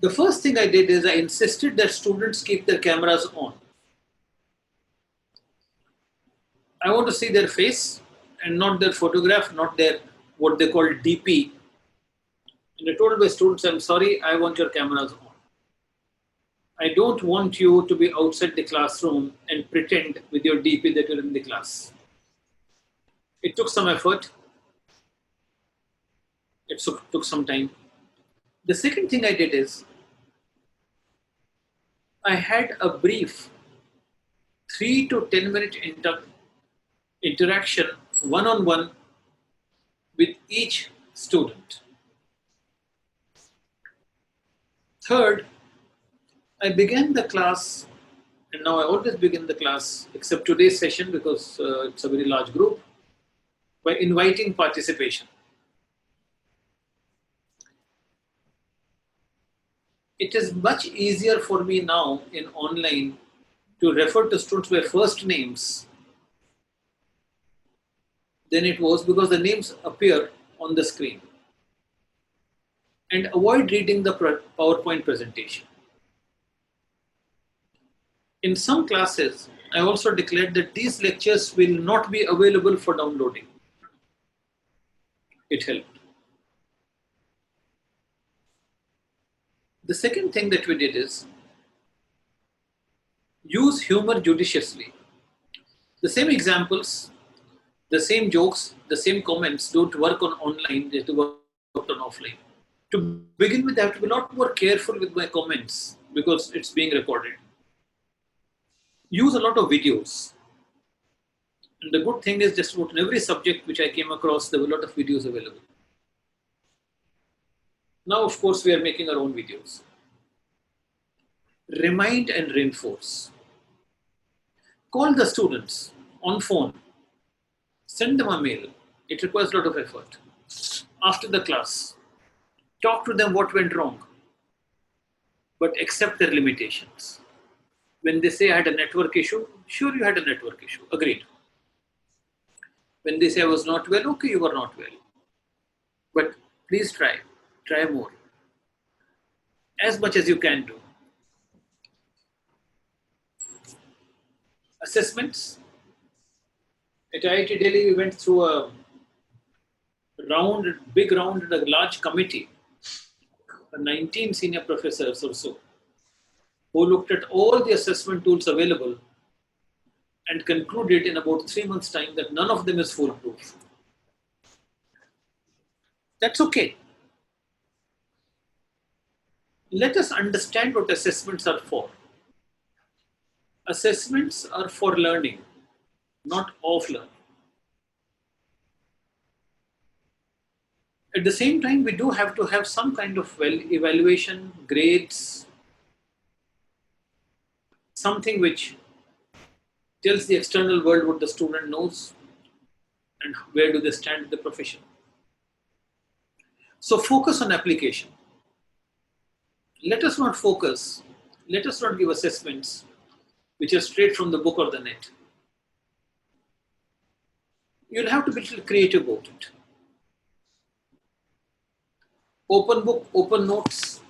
Speaker 3: The first thing I did is I insisted that students keep their cameras on. I want to see their face and not their photograph, not their what they call DP. And I told my students, I'm sorry, I want your cameras on. I don't want you to be outside the classroom and pretend with your DP that you're in the class. It took some effort. It took some time. The second thing I did is I had a brief 3 to 10 minute interaction one-on-one with each student. Third, I began the class, and now I always begin the class, except today's session because it's a very large group, by inviting participation. It is much easier for me now in online to refer to students by first names than it was because the names appear on the screen. And avoid reading the PowerPoint presentation. In some classes, I also declared that these lectures will not be available for downloading. It helped. The second thing that we did is use humor judiciously. The same examples, the same jokes, the same comments don't work on online, they have to work on offline. To begin with, I have to be a lot more careful with my comments because it's being recorded. Use a lot of videos. And the good thing is just about in every subject which I came across, there were a lot of videos available. Now, of course, we are making our own videos. Remind and reinforce. Call the students on phone. Send them a mail. It requires a lot of effort. After the class, Talk to them what went wrong, but accept their limitations. When they say I had a network issue, sure, you had a network issue, agreed. When they say I was not well, okay, you were not well. But please try more, as much as you can do. Assessments. At IIT Delhi, we went through a big round and a large committee, 19 senior professors or so, who looked at all the assessment tools available and concluded in about 3 months' time that none of them is foolproof. That's okay. Let us understand what assessments are for. Assessments are for learning, not of learning. At the same time, we do have to have some kind of evaluation, grades, something which tells the external world what the student knows and where do they stand in the profession. So focus on application. Let us not give assessments which are straight from the book or the net. You'll have to be a little creative about it. Open book, open notes,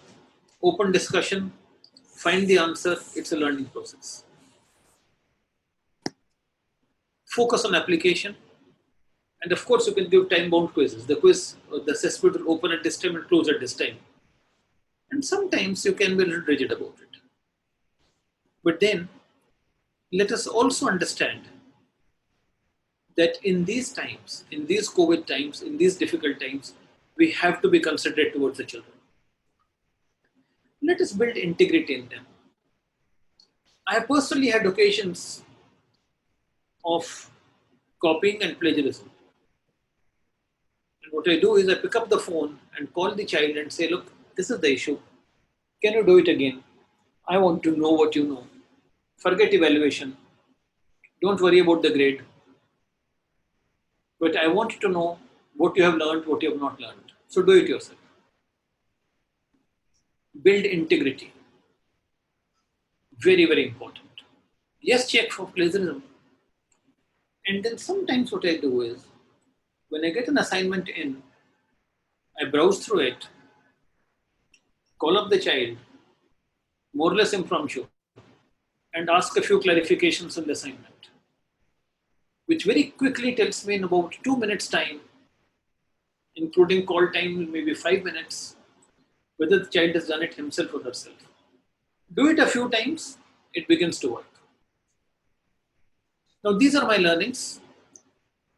Speaker 3: open discussion, find the answer. It's a learning process. Focus on application. And of course, you can give time-bound quizzes. The assessment will open at this time and close at this time. And sometimes you can be a little rigid about it. But then, let us also understand that in these times, in these COVID times, in these difficult times, we have to be considerate towards the children. Let us build integrity in them. I have personally had occasions of copying and plagiarism. And what I do is I pick up the phone and call the child and say, look, this is the issue. Can you do it again? I want to know what you know. Forget evaluation. Don't worry about the grade. But I want you to know what you have learned, what you have not learned. So do it yourself. Build integrity. Very, very important. Yes, check for plagiarism. And then sometimes what I do is, when I get an assignment in, I browse through it, call up the child, more or less impromptu, and ask a few clarifications on the assignment, which very quickly tells me in about 2 minutes time, including call time, maybe 5 minutes, whether the child has done it himself or herself. Do it a few times, it begins to work. Now, these are my learnings.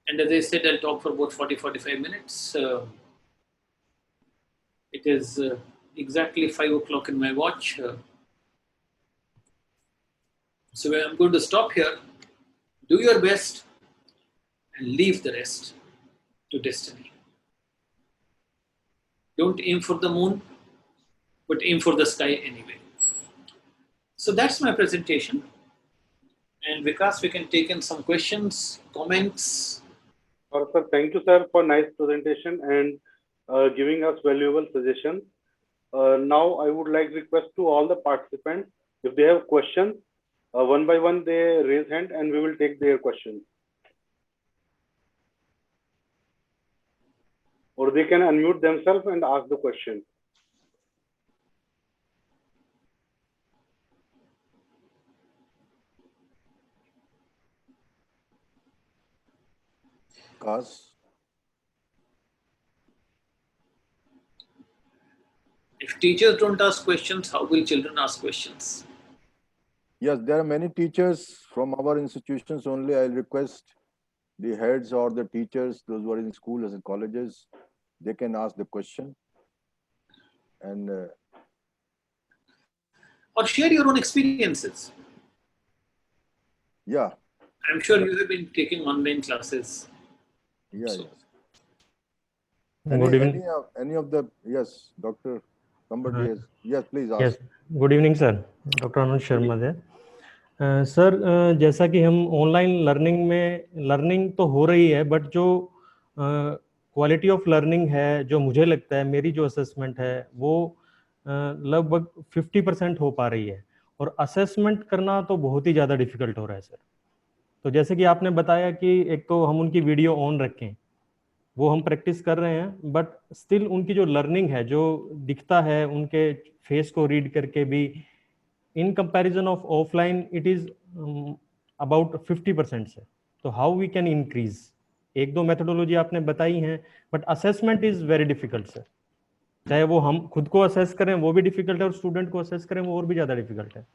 Speaker 3: And as I said, I'll talk for about 40-45 minutes. It is exactly 5 o'clock in my watch. So I'm going to stop here. Do your best and leave the rest to destiny. Don't aim for the moon, but aim for the sky anyway. So that's my presentation. And Vikas, we can take in some questions, comments.
Speaker 2: Sir, thank you, sir, for nice presentation and giving us valuable suggestions. Now, I would like to request to all the participants, if they have questions, one by one, they raise hand and we will take their questions. Or they can unmute themselves and ask the question.
Speaker 1: Vikas?
Speaker 3: If teachers don't ask questions, how will children ask questions?
Speaker 1: Yes, there are many teachers from our institutions only. I'll request the heads or the teachers, those who are in schools and colleges, they can ask the question. And
Speaker 3: or share your own experiences.
Speaker 1: Yeah.
Speaker 3: I'm sure you have been taking online classes.
Speaker 1: Yeah,
Speaker 3: So-
Speaker 1: yes.
Speaker 4: Good evening.
Speaker 1: Any of the, yes, Doctor, somebody has, yes, please ask.
Speaker 4: Yes good evening sir doctor Anuj Sharma they sir जैसा कि हम online learning तो हो रही है but जो quality of learning है, जो मुझे लगता है मेरी जो असेसमेंट है वो लगभग 50% हो पा रही है, और असेसमेंट करना तो बहुत ही ज़्यादा डिफिकल्ट हो रहा है सर। तो जैसे कि आपने बताया कि एक तो हम उनकी वीडियो ऑन रखें, वो हम प्रैक्टिस कर रहे हैं, बट स्टिल उनकी जो लर्निंग है, जो दिखता है उनके फेस को रीड करके भी, in comparison of offline it is about 50% से। तो हाउ वी कैन इंक्रीज? एक दो मेथोडोलॉजी आपने बताई हैं, but assessment is very difficult sir. चाहे वो हम खुद को असेस करें वो भी डिफिकल्ट है, और स्टूडेंट को असेस करें वो और भी ज्यादा डिफिकल्ट है।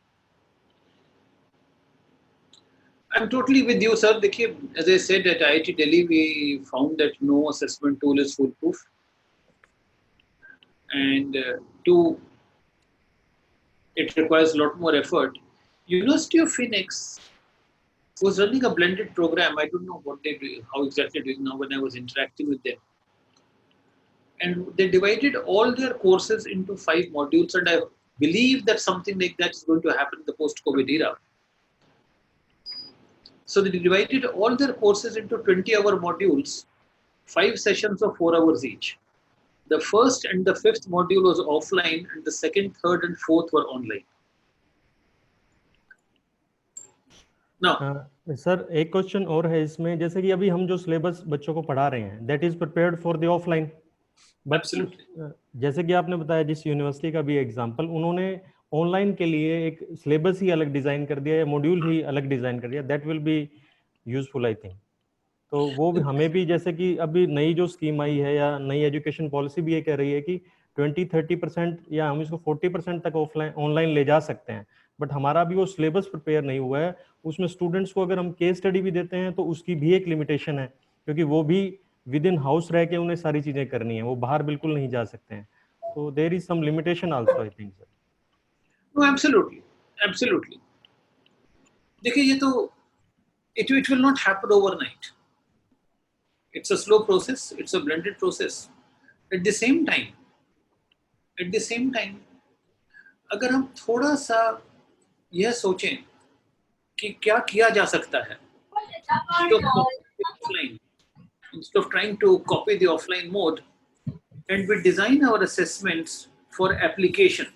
Speaker 3: I'm totally with you, sir. देखिए, as I said, at IIT Delhi, we found that no assessment tool is foolproof, and it requires a lot more effort. University of Phoenix was running a blended program. I don't know what they do, how exactly doing now. When I was interacting with them, and they divided all their courses into 5 modules, and I believe that something like that is going to happen in the post-COVID era. So they divided all their courses into 20-hour modules, 5 sessions of 4 hours each. The first and the 5th module was offline, and the second, third, and fourth were online. Now,
Speaker 4: sir एक question और है इसमें, जैसे कि अभी हम जो syllabus बच्चों को पढ़ा रहे हैं that is prepared for the offline, but जैसे कि आपने बताया जिस यूनिवर्सिटी का भी एग्जांपल, उन्होंने ऑनलाइन के लिए एक सिलेबस ही अलग डिजाइन कर दिया, या मॉड्यूल ही अलग डिजाइन कर दिया, that will be useful I think. तो वो भी हमें भी, जैसे कि अभी नई जो स्कीम आई है या नई एजुकेशन पॉलिसी भी ये कह रही है कि 20-30% या हम इसको 40% तक ऑफलाइन ऑनलाइन ले जा सकते हैं, बट हमारा भी वो सिलेबस प्रिपेयर नहीं हुआ है। उसमें स्टूडेंट्स को अगर हम केस स्टडी भी देते हैं तो उसकी भी एक लिमिटेशन है, क्योंकि वो भी विद इन हाउस रह के उन्हें सारी चीजें करनी है, वो बाहर बिल्कुल नहीं जा सकते हैं। तो there is some limitation also I think sir.
Speaker 3: no, absolutely. देखिए, ये तो it will not happen overnight. It's a slow process. It's a blended process. At the same time, अगर हम थोड़ा सा यह सोचें कि क्या किया जा सकता है, instead of trying to copy the offline mode, and we design our assessments for application,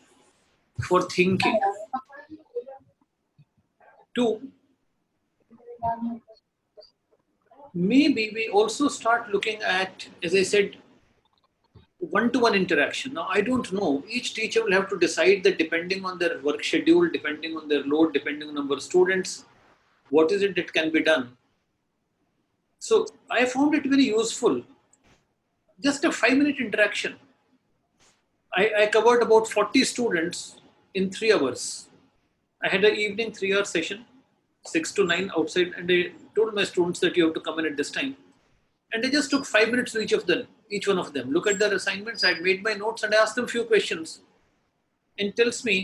Speaker 3: for thinking. 2, maybe we also start looking at, as I said, one-to-one interaction. Now, I don't know. Each teacher will have to decide that depending on their work schedule, depending on their load, depending on number of students, what is it that can be done. So I found it very useful. Just a 5-minute interaction. I covered about 40 students in 3 hours. I had an evening 3-hour session, 6 to 9 outside, and I told my students that you have to come in at this time. And I just took 5 minutes to each one of them. Look at their assignments. I had made my notes and I asked them a few questions. And tells me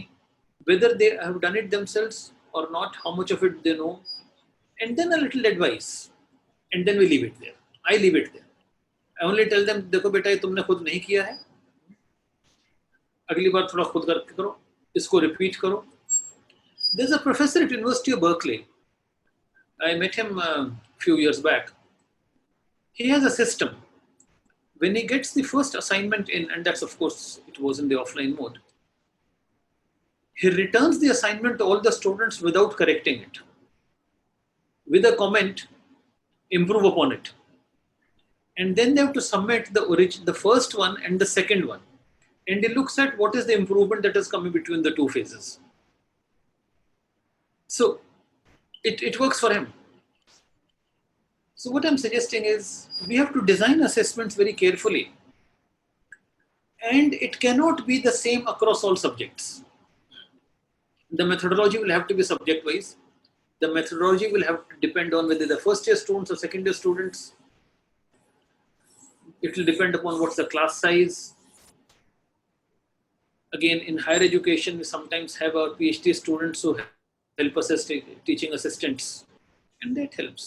Speaker 3: whether they have done it themselves or not, how much of it they know. And then a little advice. And then we leave it there. I leave it there. I only tell them, देखो बेटा ये तुमने खुद नहीं किया है, अगली बार थोड़ा खुद करके करो, इसको repeat करो. There's a professor at University of Berkeley. I met him a few years back. He has a system. When he gets the first assignment in, and that's of course, it was in the offline mode, he returns the assignment to all the students without correcting it. With a comment, improve upon it. And then they have to submit the first one and the second one. And he looks at what is the improvement that is coming between the 2 phases. So it works for him. So what I'm suggesting is we have to design assessments very carefully. And it cannot be the same across all subjects. The methodology will have to be subject-wise. The methodology will have to depend on whether the first-year students or second-year students. It will depend upon what's the class size. Again, in higher education, we sometimes have our PhD students who help us as teaching assistants, and that helps.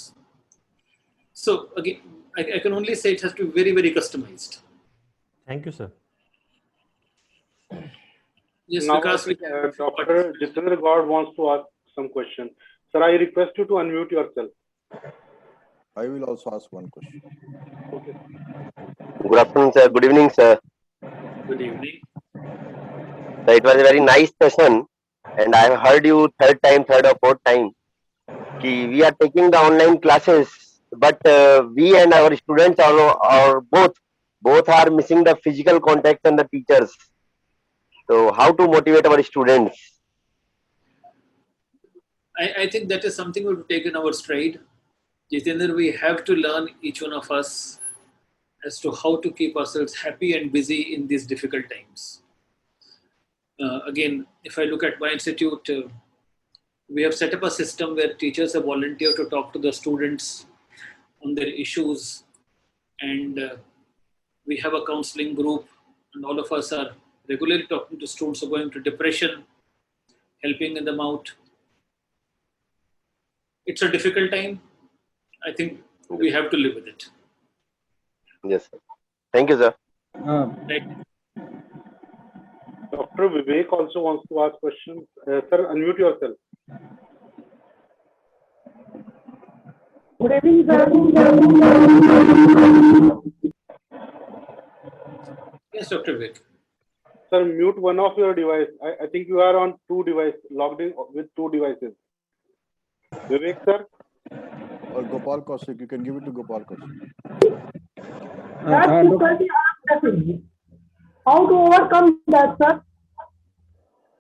Speaker 3: So again, I can only say it has to be very, very customized.
Speaker 4: Thank you, sir.
Speaker 3: Yes,
Speaker 2: Now,
Speaker 3: Vikas,
Speaker 2: Dr. Jitendra God wants to ask some question. Sir, I request you to unmute yourself.
Speaker 1: I will also ask one question.
Speaker 2: Okay.
Speaker 5: Good afternoon, sir. Good evening, sir.
Speaker 3: Good evening.
Speaker 5: So it was a very nice session, and I have heard you third or fourth time. We are taking the online classes, but we and our students are both are missing the physical contact and the teachers. So how to motivate our students?
Speaker 3: I think that is something we've taken our stride. Jitendra, we have to learn, each one of us, as to how to keep ourselves happy and busy in these difficult times. Again, if I look at my institute, we have set up a system where teachers have volunteered to talk to the students on their issues, and we have a counseling group, and all of us are regularly talking to students who are going to depression, helping them out. It's a difficult time. I think we have to live with it.
Speaker 5: Yes, sir. Thank you, sir.
Speaker 3: Right?
Speaker 2: Dr. Vivek also wants to ask questions. Sir, unmute yourself.
Speaker 6: Good evening, sir.
Speaker 3: Yes, Dr. Vivek.
Speaker 2: Sir, mute one of your device. I think you are on two devices, logged in with two devices. Vivek, sir.
Speaker 1: Or Gopal Kaushik, you can give it to Gopal Kaushik.
Speaker 6: That difficulty I'm facing. How to overcome that, sir?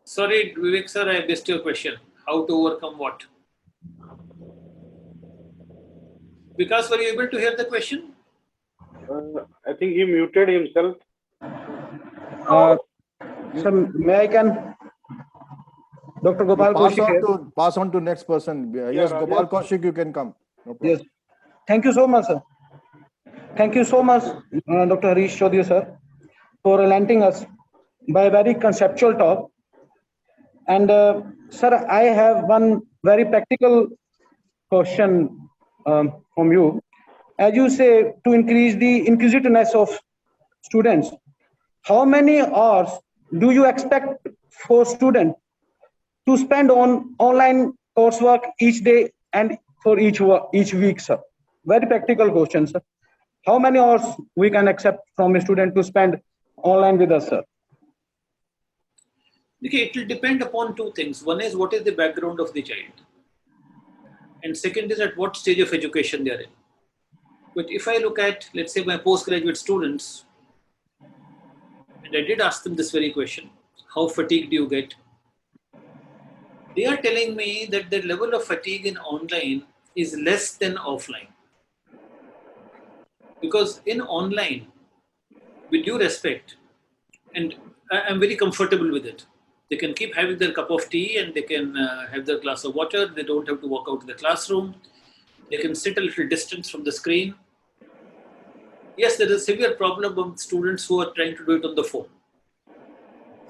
Speaker 3: Sorry, Vivek sir, I missed your question. How to overcome what? Vikas, were you able to hear the question?
Speaker 2: I think he muted himself.
Speaker 7: Sir, may I can? Dr. Gopal Kaushik here.
Speaker 1: Pass on to next person. Yes, Gopal Kaushik, you can come. No problem.
Speaker 7: Yes. Thank you so much, sir. Thank you so much, Dr. Harish Chaudhary, sir, for relenting us by a very conceptual talk. And sir, I have one very practical question from you. As you say, to increase the inquisitiveness of students, how many hours do you expect for students to spend on online coursework each day and for each week, sir? Very practical question, sir. How many hours we can accept from a student to spend online with us, sir?
Speaker 3: Okay, it will depend upon two things. One is what is the background of the child, and second is at what stage of education they are in. But if I look at, let's say, my postgraduate students, and I did ask them this very question, how fatigued do you get? They are telling me that the level of fatigue in online is less than offline. Because in online, with due respect, and I'm very comfortable with it, they can keep having their cup of tea and they can have their glass of water. They don't have to walk out to the classroom. They can sit a little distance from the screen. Yes, there is a severe problem of students who are trying to do it on the phone.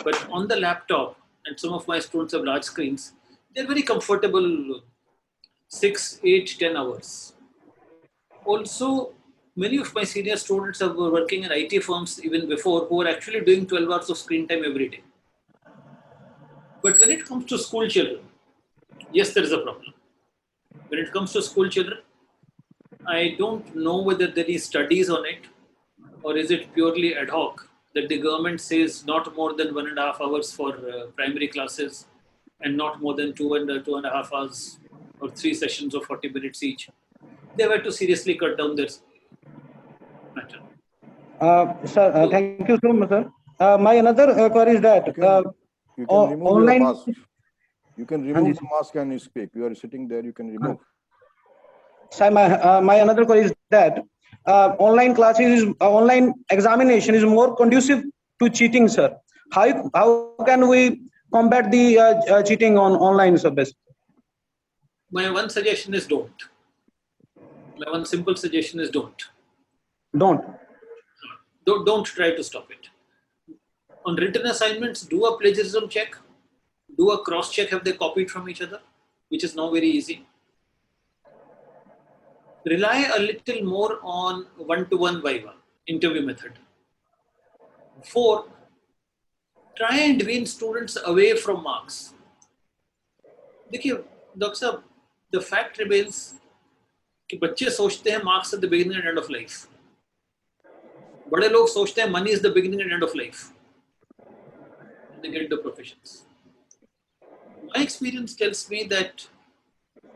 Speaker 3: But on the laptop, and some of my students have large screens, they're very comfortable 6, 8, 10 hours. Also, many of my senior students are working in IT firms even before who are actually doing 12 hours of screen time every day. But when it comes to school children, yes, there is a problem. When it comes to school children, I don't know whether there is studies on it or is it purely ad hoc that the government says not more than 1.5 hours for primary classes and not more than 2.5 hours or 3 sessions of 40 minutes each. They have to seriously cut down this matter.
Speaker 7: Sir, thank you so much, sir. My another query is that
Speaker 1: you can remove
Speaker 7: online.
Speaker 1: your mask. You can remove the mask and you speak. You are sitting there, you can remove.
Speaker 7: Sir, my another query is that online classes, online examination is more conducive to cheating, sir. How can we combat the cheating on online service?
Speaker 3: My one suggestion is don't. My one simple suggestion is don't. Don't try to stop it. On written assignments, do a plagiarism check, do a cross check, have they copied from each other, which is now very easy. Rely a little more on one-to-one viva, interview method. 4, try and wean students away from marks. देखिए, Dr. Saab, the fact remains कि बच्चे सोचते हैं marks at the beginning and end of life. बड़े लोग सोचते हैं money is the beginning and end of life. They get the professions. My experience tells me that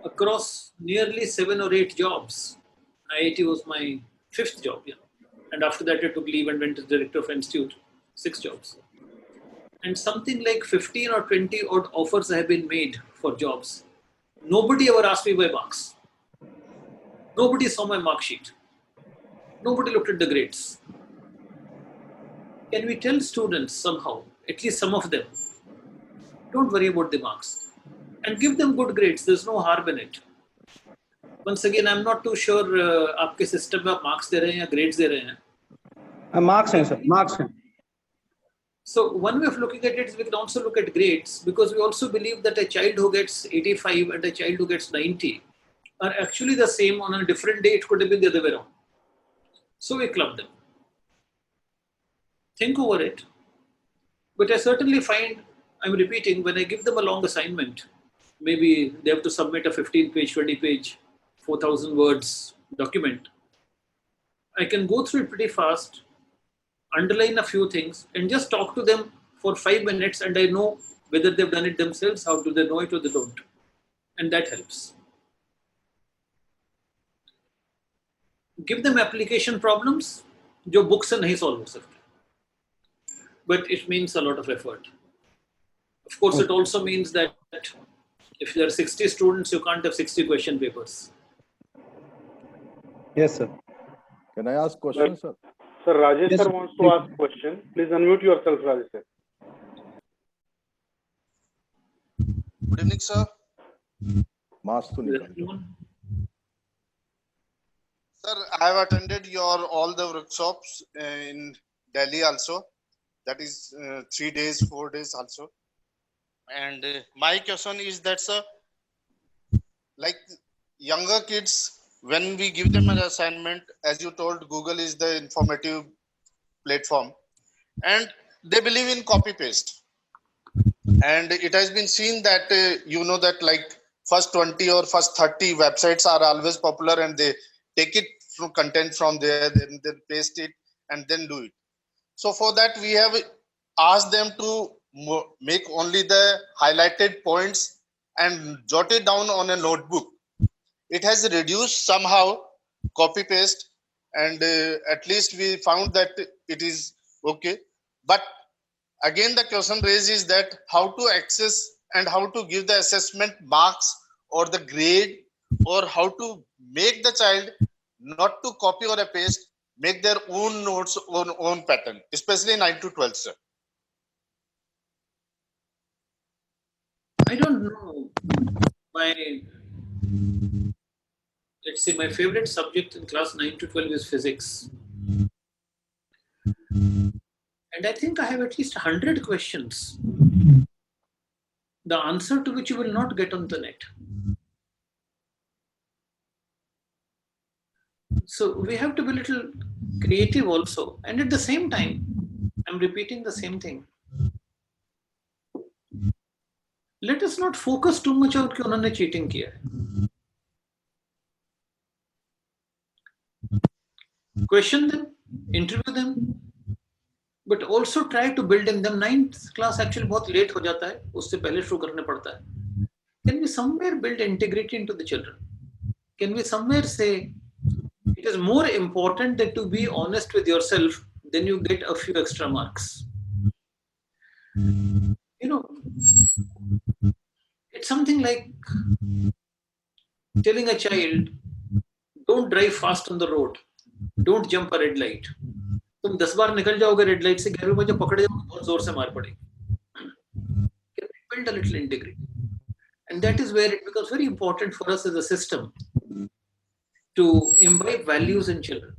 Speaker 3: across nearly 7 or 8 jobs, IIT was my 5th job, and after that I took leave and went as director of institute, 6 jobs. And something like 15 or 20 odd offers have been made for jobs. Nobody ever asked me my marks. Nobody saw my mark sheet. Nobody looked at the grades. Can we tell students somehow, at least some of them, don't worry about the marks and give them good grades. There's no harm in it. Once again, I'm not too sure आपके system में आप marks दे रहे हैं या grades दे रहे हैं.
Speaker 7: Marks हैं sir, marks हैं.
Speaker 3: So one way of looking at it is we can also look at grades, because we also believe that a child who gets 85 and a child who gets 90 are actually the same. On a different day, it could have been the other way around. So we club them. Think over it. But I certainly find, I'm repeating, when I give them a long assignment, maybe they have to submit a 15-page, 20-page, 4,000 words document, I can go through it pretty fast, underline a few things, and just talk to them for 5 minutes, and I know whether they've done it themselves, how do they know it or they don't. And that helps. Give them application problems, जो books से नहीं solve हो सकते. But it means a lot of effort. Of course, it also means that if there are 60 students, you can't have 60 question papers.
Speaker 7: Yes sir.
Speaker 1: Can I ask question, sir?
Speaker 2: Sir, Rajesh
Speaker 7: Yes,
Speaker 2: sir
Speaker 7: sir.
Speaker 2: wants to ask question. Please unmute yourself, Rajesh sir.
Speaker 8: Good evening, sir.
Speaker 1: Mask तो निकालो.
Speaker 8: Sir, I have attended your all the workshops in Delhi also. That is 3 days, 4 days also. And my question is that, sir, like younger kids, when we give them an assignment, as you told, Google is the informative platform, and they believe in copy paste. And it has been seen that you know that like first 20 or first 30 websites are always popular, and they take it from content from there, then they paste it and then do it. So for that we have asked them to make only the highlighted points and jot it down on a notebook. It has reduced somehow copy paste, and at least we found that it is okay. But again, the question raised is that how to access and how to give the assessment marks or the grade, or how to make the child not to copy or a paste, make their own notes or own pattern, especially 9 to 12, sir.
Speaker 3: I don't know. Let's say my favorite subject in class 9 to 12 is physics. And I think I have at least 100 questions, the answer to which you will not get on the net. So we have to be a little creative also. And at the same time, I'm repeating the same thing. Let us not focus too much on कि उन्होंने cheating किया है. Question them, interview them, but also try to build in them. 9th class actually बहुत late हो जाता है, उससे पहले शुरू करने पड़ता है. Can we somewhere build integrity into the children? Can we somewhere say it is more important that to be honest with yourself than you get a few extra marks? You know, it's something like telling a child, don't drive fast on the road, don't jump a red light. तुम 10 बार निकल जाओगे red light से, 11वें बजे पकड़े जाओगे, बहुत जोर से मार पड़ेगी. Can we build a little integrity? And that is where it becomes very important for us as a system to imbibe values in children.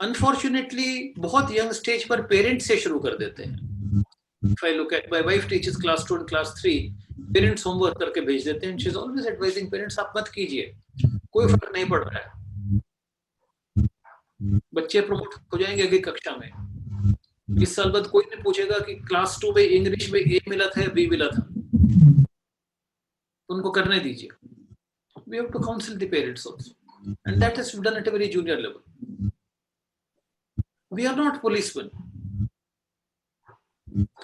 Speaker 3: Unfortunately, बहुत young stage पर parents से शुरू कर देते हैं. If I look at my wife teaches class 2 and class 3, parents homework करके भेज देते हैं. She's always advising parents, आप मत कीजिए, कोई फर्क नहीं पड़ रहा है. बच्चे प्रमोट हो जाएंगे अगली कक्षा में. 20 साल बाद कोई नहीं पूछेगा कि क्लास 2 में इंग्लिश में A मिला था या B मिला था. उनको करने दीजिए. We have to counsel the parents also, and that has to be done at a very junior level. We are not policemen.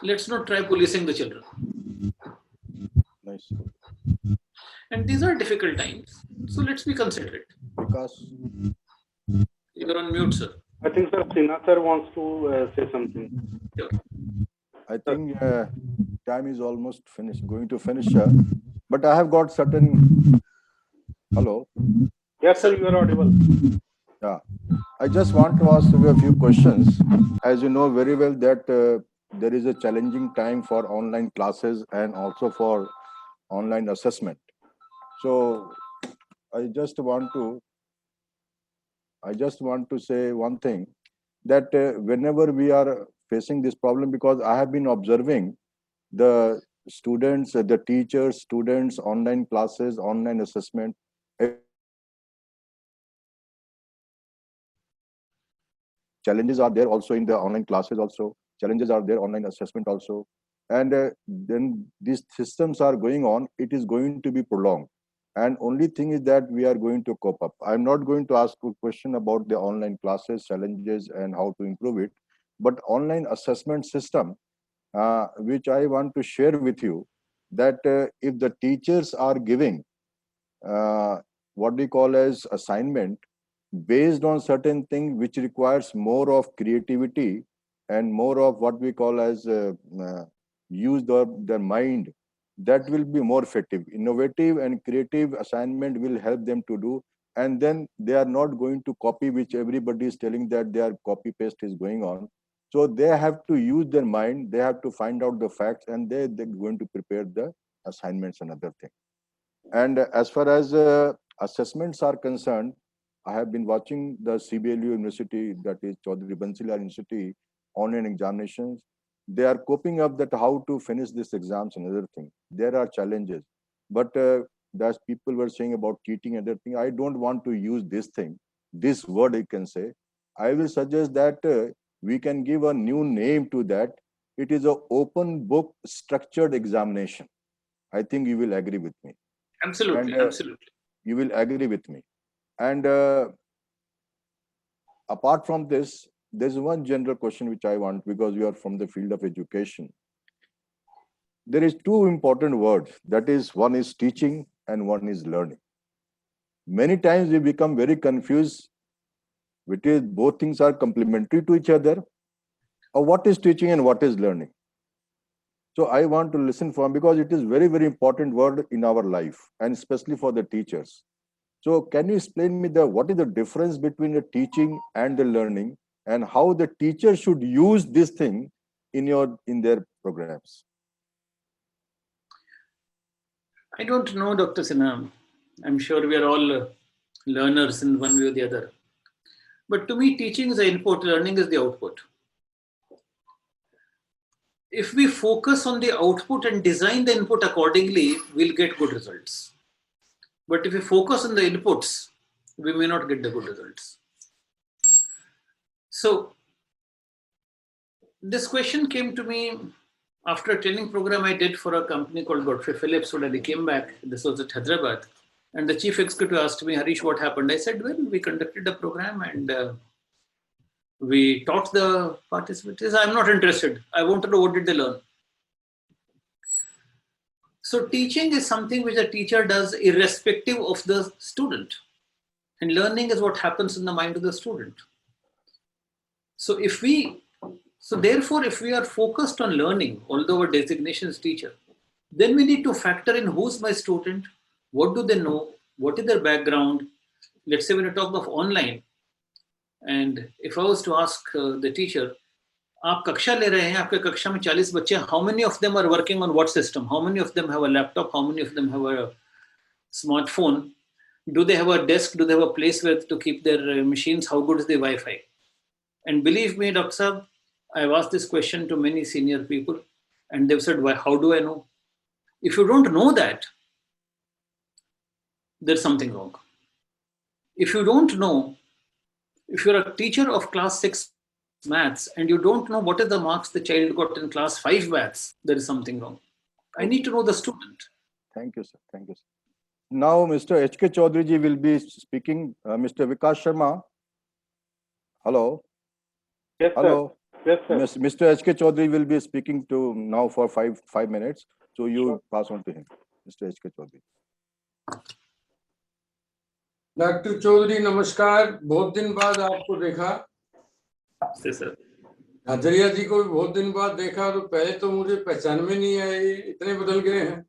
Speaker 3: Let's not try policing the children.
Speaker 1: Nice.
Speaker 3: And these are difficult times. So let's be considerate.
Speaker 1: Because
Speaker 3: You're on mute, sir.
Speaker 2: I think sir, Sinha sir wants to say something.
Speaker 3: Sure.
Speaker 1: I think time is almost finished, going to finish. But I have got certain. Hello.
Speaker 2: Yes, sir, you are audible.
Speaker 1: Yeah. I just want to ask you a few questions. As you know very well that there is a challenging time for online classes and also for online assessment. So I just want to say one thing, that whenever we are facing this problem, because I have been observing the students, the teachers, students, online classes, online assessment. Challenges are there also in the online classes also. Challenges are there online assessment also. And then these systems are going on, it is going to be prolonged. And only thing is that we are going to cope up. I'm not going to ask a question about the online classes, challenges, and how to improve it. But online assessment system, which I want to share with you, that if the teachers are giving what we call as assignment based on certain thing which requires more of creativity and more of what we call as use their mind, that will be more effective. Innovative and creative assignment will help them to do, and then they are not going to copy, which everybody is telling that their copy paste is going on. So they have to use their mind, they have to find out the facts, and they're going to prepare the assignments and other things. And as far as assessments are concerned, I have been watching the CBLU University, that is Chaudhary Bansilal University, online examinations. They are coping up that how to finish these exams and other thing. There are challenges, but as people were saying about cheating and other thing, I don't want to use this thing, this word I can say. I will suggest that we can give a new name to that. It is an open book structured examination. I think you will agree with me.
Speaker 3: Absolutely,
Speaker 1: And
Speaker 3: absolutely.
Speaker 1: you will agree with me. And apart from this, there's one general question which I want, because you are from the field of education. There is two important words, that is, one is teaching and one is learning. Many times we become very confused, which is both things are complementary to each other, or what is teaching and what is learning. So I want to listen from, because it is very, very important word in our life, and especially for the teachers. So can you explain me what is the difference between the teaching and the learning, and how the teacher should use this thing in their programs?
Speaker 3: I don't know, Dr. Sinha. I'm sure we are all learners in one way or the other. But to me, teaching is the input, learning is the output. If we focus on the output and design the input accordingly, we'll get good results. But if we focus on the inputs, we may not get the good results. So this question came to me after a training program I did for a company called Godfrey Phillips. When I came back, this was at Hyderabad, and the chief executive asked me, Harish, what happened? I said, well, we conducted a program and we taught the participants. I'm not interested. I want to know what did they learn. So teaching is something which a teacher does irrespective of the student. And learning is what happens in the mind of the student. So therefore, if we are focused on learning, although our designation is teacher, then we need to factor in who's my student, what do they know, what is their background. Let's say when you talk of online, and if I was to ask the teacher, आप कक्षा ले रहे हैं, आपके कक्षा में 40 बच्चे, how many of them are working on what system? How many of them have a laptop? How many of them have a smartphone? Do they have a desk? Do they have a place where to keep their machines? How good is the Wi-Fi? And believe me, Dr. Saab, I've asked this question to many senior people, and they've said, "Why? How do I know?" If you don't know that, there's something wrong. If you don't know, if you're a teacher of class 6 maths and you don't know what are the marks the child got in class 5 maths, there is something wrong. I need to know the student.
Speaker 1: Thank you, sir. Thank you, sir. Now, Mr. H.K. Chaudhary ji will be speaking. Mr. Vikas Sharma. Hello.
Speaker 2: Yes, sir.
Speaker 1: Hello,
Speaker 2: Yes, sir.
Speaker 1: Mr. H.K. Chaudhary will be speaking to now for five minutes. So you pass on to him, Mr. H.K. Chaudhary.
Speaker 9: Doctor Chaudhary नमस्कार, बहुत दिन बाद आपको देखा।
Speaker 3: से sir
Speaker 9: हजरिया जी को भी बहुत दिन बाद देखा, तो पहले तो मुझे पहचान में नहीं आया, ये इतने बदल गए हैं।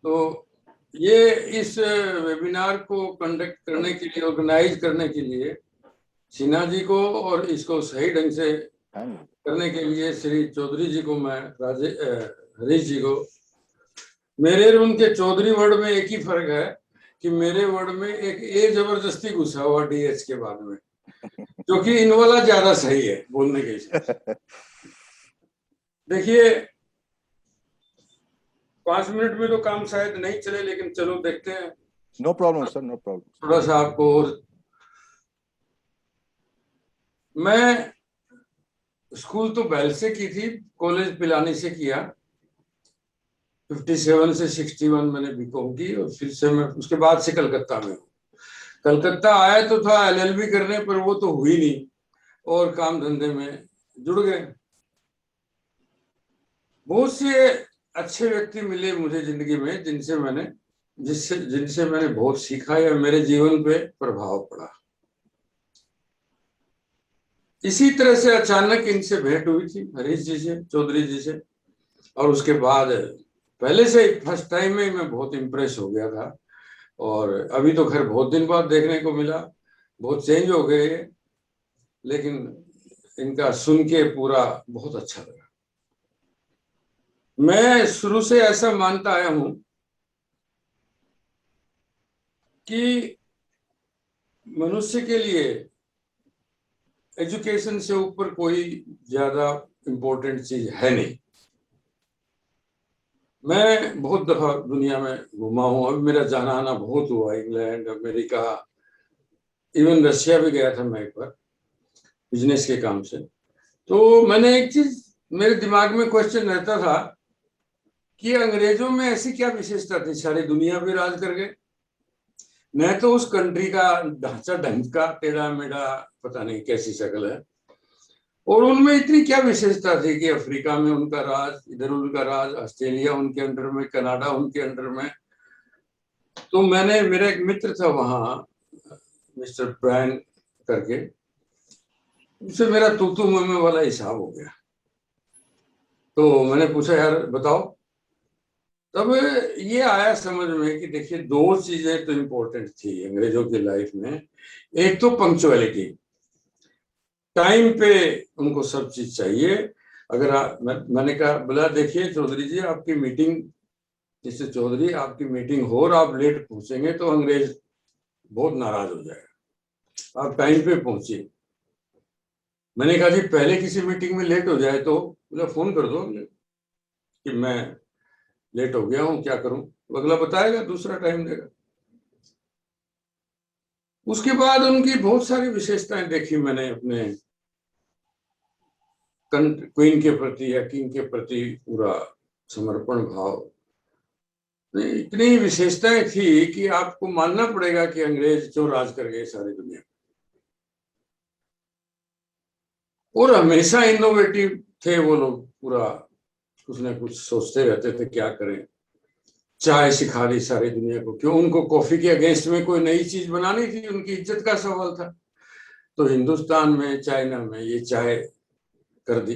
Speaker 9: तो ये इस वेबिनार को कंडक्ट करने के लिए, ऑर्गेनाइज करने के लिए सिन्हा जी को और इसको सही ढंग से करने के लिए श्री चौधरी जी को, मैं हरीश जी को, मेरे और उनके चौधरी वर्ड में एक ही फर्क है कि मेरे वर्ड में एक ए जबरदस्ती घुसा हुआ DH के बाद में, जो कि इन वाला ज्यादा सही है बोलने के हिसाब से। देखिए 5 मिनट में तो काम शायद नहीं चले, लेकिन चलो देखते हैं।
Speaker 1: No problem, sir. No problem.
Speaker 9: थोड़ा सा आपको और, मैं स्कूल तो बैल से की थी, कॉलेज पिलानी से किया। 57 से 61 मैंने बीकॉम की, और फिर से मैं उसके बाद से कलकत्ता में हूँ। कलकत्ता आया तो था LLB करने, पर वो तो हुई नहीं और काम धंधे में जुड़ गए। बहुत से अच्छे व्यक्ति मिले मुझे जिंदगी में, जिनसे मैंने बहुत सीखा या मेरे जीवन पे प्रभाव पड़ा। इसी तरह से अचानक इनसे भेंट हुई थी, हरीश जी से, चौधरी जी से, और उसके बाद पहले से फर्स्ट टाइम में मैं बहुत इम्प्रेस हो गया था। और अभी तो खैर बहुत दिन बाद देखने को मिला, बहुत चेंज हो गए, लेकिन इनका सुन के पूरा बहुत अच्छा लगा। मैं शुरू से ऐसा मानता आया हूं कि मनुष्य के लिए एजुकेशन से ऊपर कोई ज्यादा इम्पोर्टेंट चीज है नहीं। मैं बहुत दफा दुनिया में घूमा हूँ, अभी मेरा जाना आना बहुत हुआ, इंग्लैंड, अमेरिका, इवन रशिया भी गया था मैं एक बार बिजनेस के काम से। तो मैंने एक चीज, मेरे दिमाग में क्वेश्चन रहता था कि अंग्रेजों में ऐसी क्या विशेषता थी, सारी दुनिया पे राज कर गए। मैं तो उस कंट्री का ढांचा ढंग का टेढ़ा मेढ़ा, पता नहीं कैसी शक्ल है, और उनमें इतनी क्या विशेषता थी कि अफ्रीका में उनका राज, इधर उनका राज, ऑस्ट्रेलिया उनके अंडर में, कनाडा उनके अंडर में। तो मेरा एक मित्र था वहाँ, मिस्टर ब्रायन करके, उससे मेरा तू मैं वाला हिसाब हो गया। तो मैंने पूछा, यार बताओ। तब ये आया समझ में कि देखिए 2 चीजें तो इम्पोर्टेंट थी अंग्रेजों की लाइफ में। एक तो पंक्चुअलिटी, टाइम पे उनको सब चीज चाहिए। अगर मैंने कहा, बोला देखिए चौधरी जी, आपकी मीटिंग, जिससे चौधरी आपकी मीटिंग हो और आप लेट पहुंचेंगे तो अंग्रेज बहुत नाराज हो जाएगा, आप टाइम पे पहुंचिए। मैंने कहा जी पहले किसी मीटिंग में लेट हो जाए तो बोला फोन कर दो कि मैं लेट हो गया हूं, क्या करूं। अगला बताएगा, दूसरा टाइम देगा। उसके बाद उनकी बहुत सारी विशेषताएं देखी मैंने अपने क्वीन के प्रति या किंग के प्रति, पूरा समर्पण भाव। इतनी विशेषताएं थी कि आपको मानना पड़ेगा कि अंग्रेज जो राज कर गए सारी दुनिया, और हमेशा इनोवेटिव थे वो लोग, पूरा कुछ ना कुछ सोचते रहते थे क्या करें। चाय सिखा दी सारी दुनिया को, क्यों उनको कॉफी के अगेंस्ट में कोई नई चीज बनानी थी, उनकी इज्जत का सवाल था। तो हिंदुस्तान में, चाइना में ये चाय कर दी,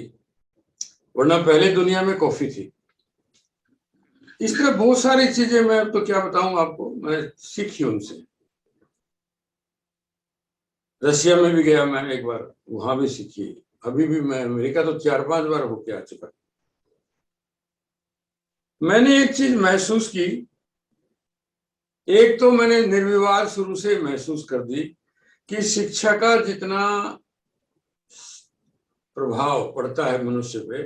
Speaker 9: वरना पहले दुनिया में कॉफी थी। इस तरह बहुत सारी चीजें, मैं तो क्या बताऊं आपको, मैं सीखी उनसे। रशिया में भी गया मैं एक बार, वहां भी सीखी। अभी भी मैं अमेरिका तो 4-5 बार होके आ चुका। मैंने एक चीज महसूस की, एक तो मैंने निर्विवाद शुरू से महसूस कर दी कि शिक्षा का जितना प्रभाव पड़ता है मनुष्य पे,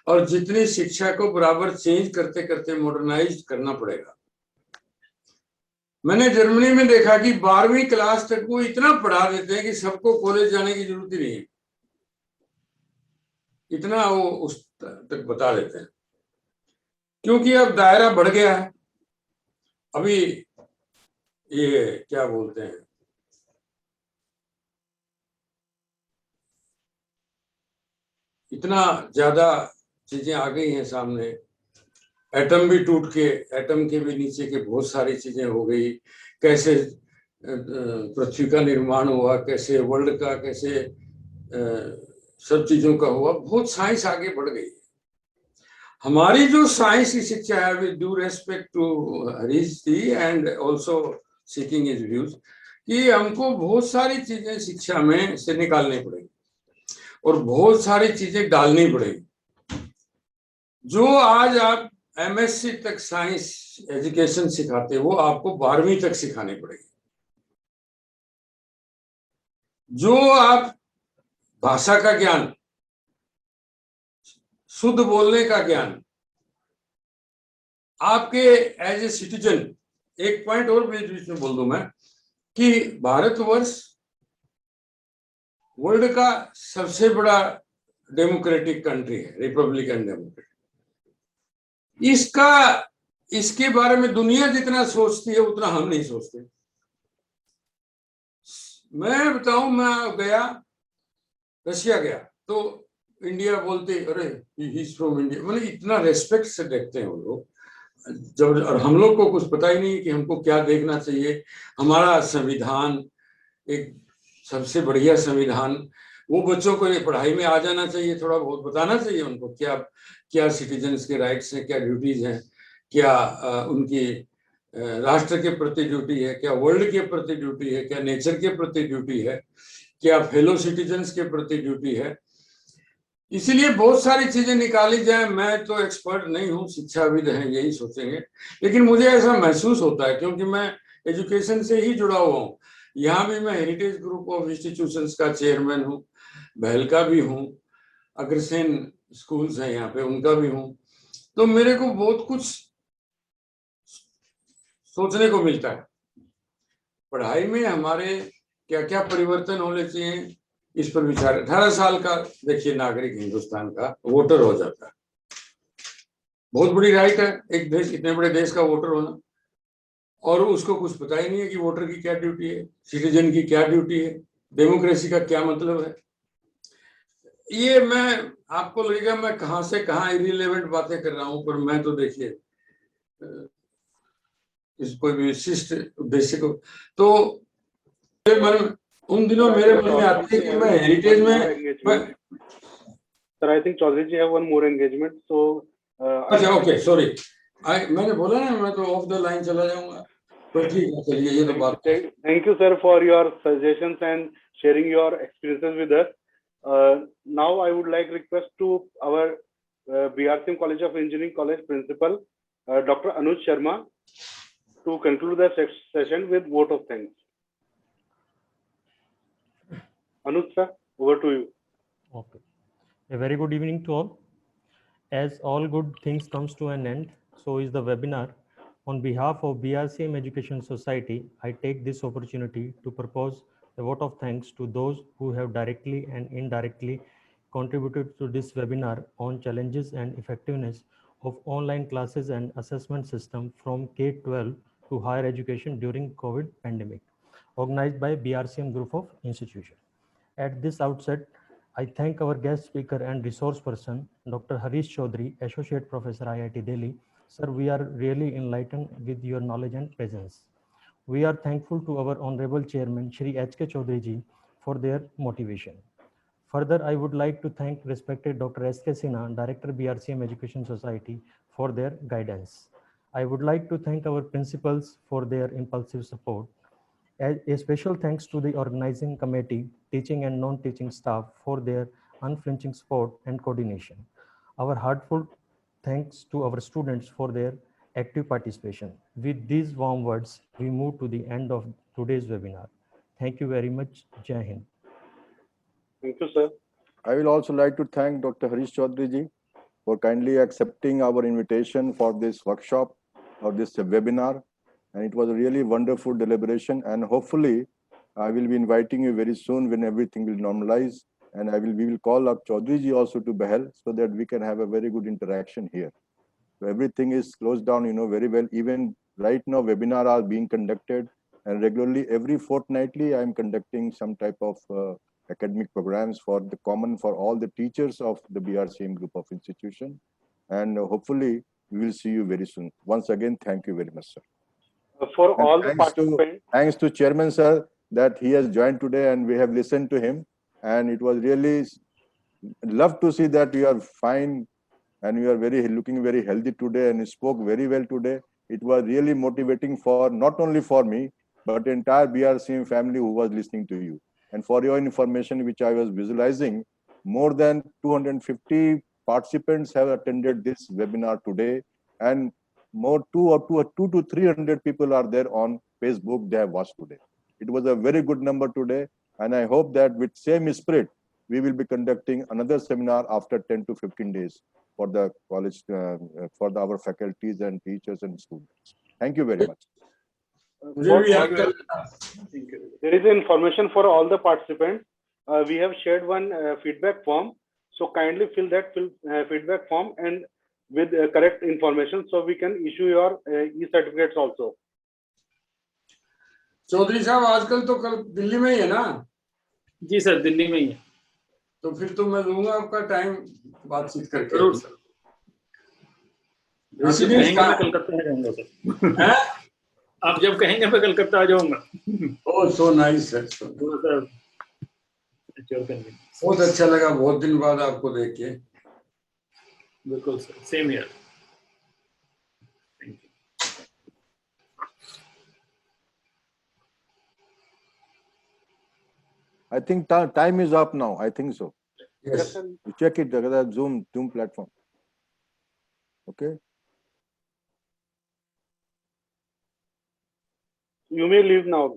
Speaker 9: और जितनी शिक्षा को बराबर चेंज करते करते मॉडर्नाइज करना पड़ेगा। मैंने जर्मनी में देखा कि 12वीं क्लास तक वो इतना पढ़ा देते हैं कि सबको कॉलेज जाने की जरूरत ही नहीं है, इतना वो उस तक बता देते हैं, क्योंकि अब दायरा बढ़ गया है। अभी ये क्या बोलते हैं, इतना ज्यादा चीजें आ गई हैं सामने। एटम भी टूट के, एटम के भी नीचे के बहुत सारी चीजें हो गई, कैसे पृथ्वी का निर्माण हुआ, कैसे वर्ल्ड का, कैसे सब चीजों का हुआ, बहुत साइंस आगे बढ़ गई। हमारी जो साइंस की शिक्षा है, with due respect to Harish ji and also seeking his views, कि हमको बहुत सारी चीजें शिक्षा में से निकालनी पड़ेगी और बहुत सारी चीजें डालनी पड़ेगी। जो आज आप एमएससी तक साइंस एजुकेशन सिखाते वो आपको 12वीं तक सिखानी पड़ेगी। जो आप भाषा का ज्ञान, शुद्ध बोलने का ज्ञान, आपके एज ए सिटीजन, एक पॉइंट और बीच में बोल दूं मैं कि भारतवर्ष वर्ल्ड का सबसे बड़ा डेमोक्रेटिक कंट्री है, रिपब्लिकन डेमोक्रेटिक। इसके बारे में दुनिया जितना सोचती है उतना हम नहीं सोचते। मैं बताऊं, मैं गया, रशिया गया तो इंडिया बोलते, अरे ही इज फ्रॉम इंडिया, मतलब इतना रेस्पेक्ट से देखते हैं वो लोग। जब और हम लोग को कुछ पता ही नहीं कि हमको क्या देखना चाहिए। हमारा संविधान एक सबसे बढ़िया संविधान, वो बच्चों को ये पढ़ाई में आ जाना चाहिए, थोड़ा बहुत बताना चाहिए उनको क्या क्या सिटीजन्स के राइट्स हैं, क्या ड्यूटीज हैं, क्या उनकी राष्ट्र के प्रति ड्यूटी है, क्या वर्ल्ड के प्रति ड्यूटी है, क्या नेचर के प्रति ड्यूटी है, क्या फेलो सिटीजन्स के प्रति ड्यूटी है। इसीलिए बहुत सारी चीजें निकाली जाए। मैं तो एक्सपर्ट नहीं हूँ, शिक्षाविद हैं यही सोचेंगे, लेकिन मुझे ऐसा महसूस होता है क्योंकि मैं एजुकेशन से ही जुड़ा हुआ हूँ। यहाँ भी मैं हेरिटेज ग्रुप ऑफ इंस्टीट्यूशंस का चेयरमैन हूँ, बहल का भी हूँ, अग्रसेन स्कूल्स हैं यहाँ पे, उनका भी हूँ। तो मेरे को बहुत कुछ सोचने को मिलता है। पढ़ाई में हमारे क्या क्या परिवर्तन होने चाहिए, इस पर विचार। 18 साल का देखिए नागरिक हिंदुस्तान का वोटर हो जाता है, बहुत बड़ी राइट है एक देश, इतने बड़े देश का वोटर होना, और उसको कुछ पता ही नहीं है कि वोटर की क्या ड्यूटी है, सिटीजन की क्या ड्यूटी है, डेमोक्रेसी का क्या मतलब है। ये मैं, आपको लगेगा मैं कहां से कहां इरिलेवेंट बातें कर रहा हूं, पर मैं तो देखिए इस कोई विशिष्ट उद्देश्य को, तो उन दिनों मेरे मन में आती है कि मैं हेरिटेज में
Speaker 2: Sir, I think Chaudhary ji have one more engagement, so
Speaker 9: अच्छा ओके सॉरी, मैंने बोला ना मैं तो ऑफ द लाइन चला जाऊंगा, पर ठीक है चलिए, ये तो बात।
Speaker 2: Thank you sir for your suggestions and sharing your experiences with us. Now I would like request to our BRCM College of Engineering College Principal, Dr. Anuj Sharma, to conclude the session with vote of thanks. Anuj sir, over to you.
Speaker 4: Okay. A very good evening to all. As all good things comes to an end, so is the webinar. On behalf of BRCM Education Society, I take this opportunity to propose a vote of thanks to those who have directly and indirectly contributed to this webinar on challenges and effectiveness of online classes and assessment system from K-12 to higher education during COVID pandemic, organized by BRCM Group of Institutions. At this outset, I thank our guest speaker and resource person, Dr. Harish Chaudhary, Associate Professor, IIT Delhi. Sir, we are really enlightened with your knowledge and presence. We are thankful to our Honorable Chairman, Shri H.K. Chaudhary ji, for their motivation. Further, I would like to thank respected Dr. S.K. Sinha, Director, BRCM Education Society, for their guidance. I would like to thank our principals for their impulsive support. A special thanks to the organizing committee, teaching and non-teaching staff for their unflinching support and coordination. Our heartfelt thanks to our students for their active participation. With these warm words, we move to the end of today's webinar. Thank you very much. Jai Hind.
Speaker 2: Thank you, sir.
Speaker 1: I will also like to thank Dr. Harish Chaudhary ji for kindly accepting our invitation for this workshop or this webinar. And it was a really wonderful deliberation. And hopefully, I will be inviting you very soon when everything will normalize. And we will call up Chaudhary ji also to Behel so that we can have a very good interaction here. So everything is closed down, very well. Even right now, webinars are being conducted, and regularly every fortnightly, I am conducting some type of academic programs for the common for all the teachers of the BRCM group of institution. And hopefully we will see you very soon. Once again, thank you very much, sir.
Speaker 2: For
Speaker 1: And
Speaker 2: all the participants,
Speaker 1: thanks to Chairman, sir, that he has joined today and we have listened to him. And it was really love to see that you are fine and you are looking very healthy today and you spoke very well today. It was really motivating for not only for me, but the entire BRCM family who was listening to you. And for your information, which I was visualizing, more than 250 participants have attended this webinar today, and more two to 300 people are there on Facebook. They have watched today. It was a very good number today, and I hope that with same spirit, we will be conducting another seminar after 10 to 15 days for the college, our faculties and teachers and students. Thank you very much.
Speaker 2: there is information for all the participants. We have shared one feedback form. So kindly fill that feedback form and with correct information so we can issue your e-certificates also.
Speaker 9: Chaudhary साहब आजकल तो कल दिल्ली में ही है ना?
Speaker 3: जी sir, Delhi में ही है।
Speaker 9: तो फिर तो मैं लूंगा आपका टाइम बातचीत करके।
Speaker 3: जरूर सर, आप जब कहेंगे मैं कलकत्ता आ जाऊंगा सर। आप जब कहेंगे मैं कलकत्ता आ जाऊंगा।
Speaker 9: ओह सो नाइस सर। बहुत अच्छा लगा, बहुत दिन बाद आपको देख के।
Speaker 3: बिल्कुल sir, same here.
Speaker 1: I think time is up now. I think so.
Speaker 9: Yes.
Speaker 1: You check it, the Zoom platform. Okay.
Speaker 2: You may leave now.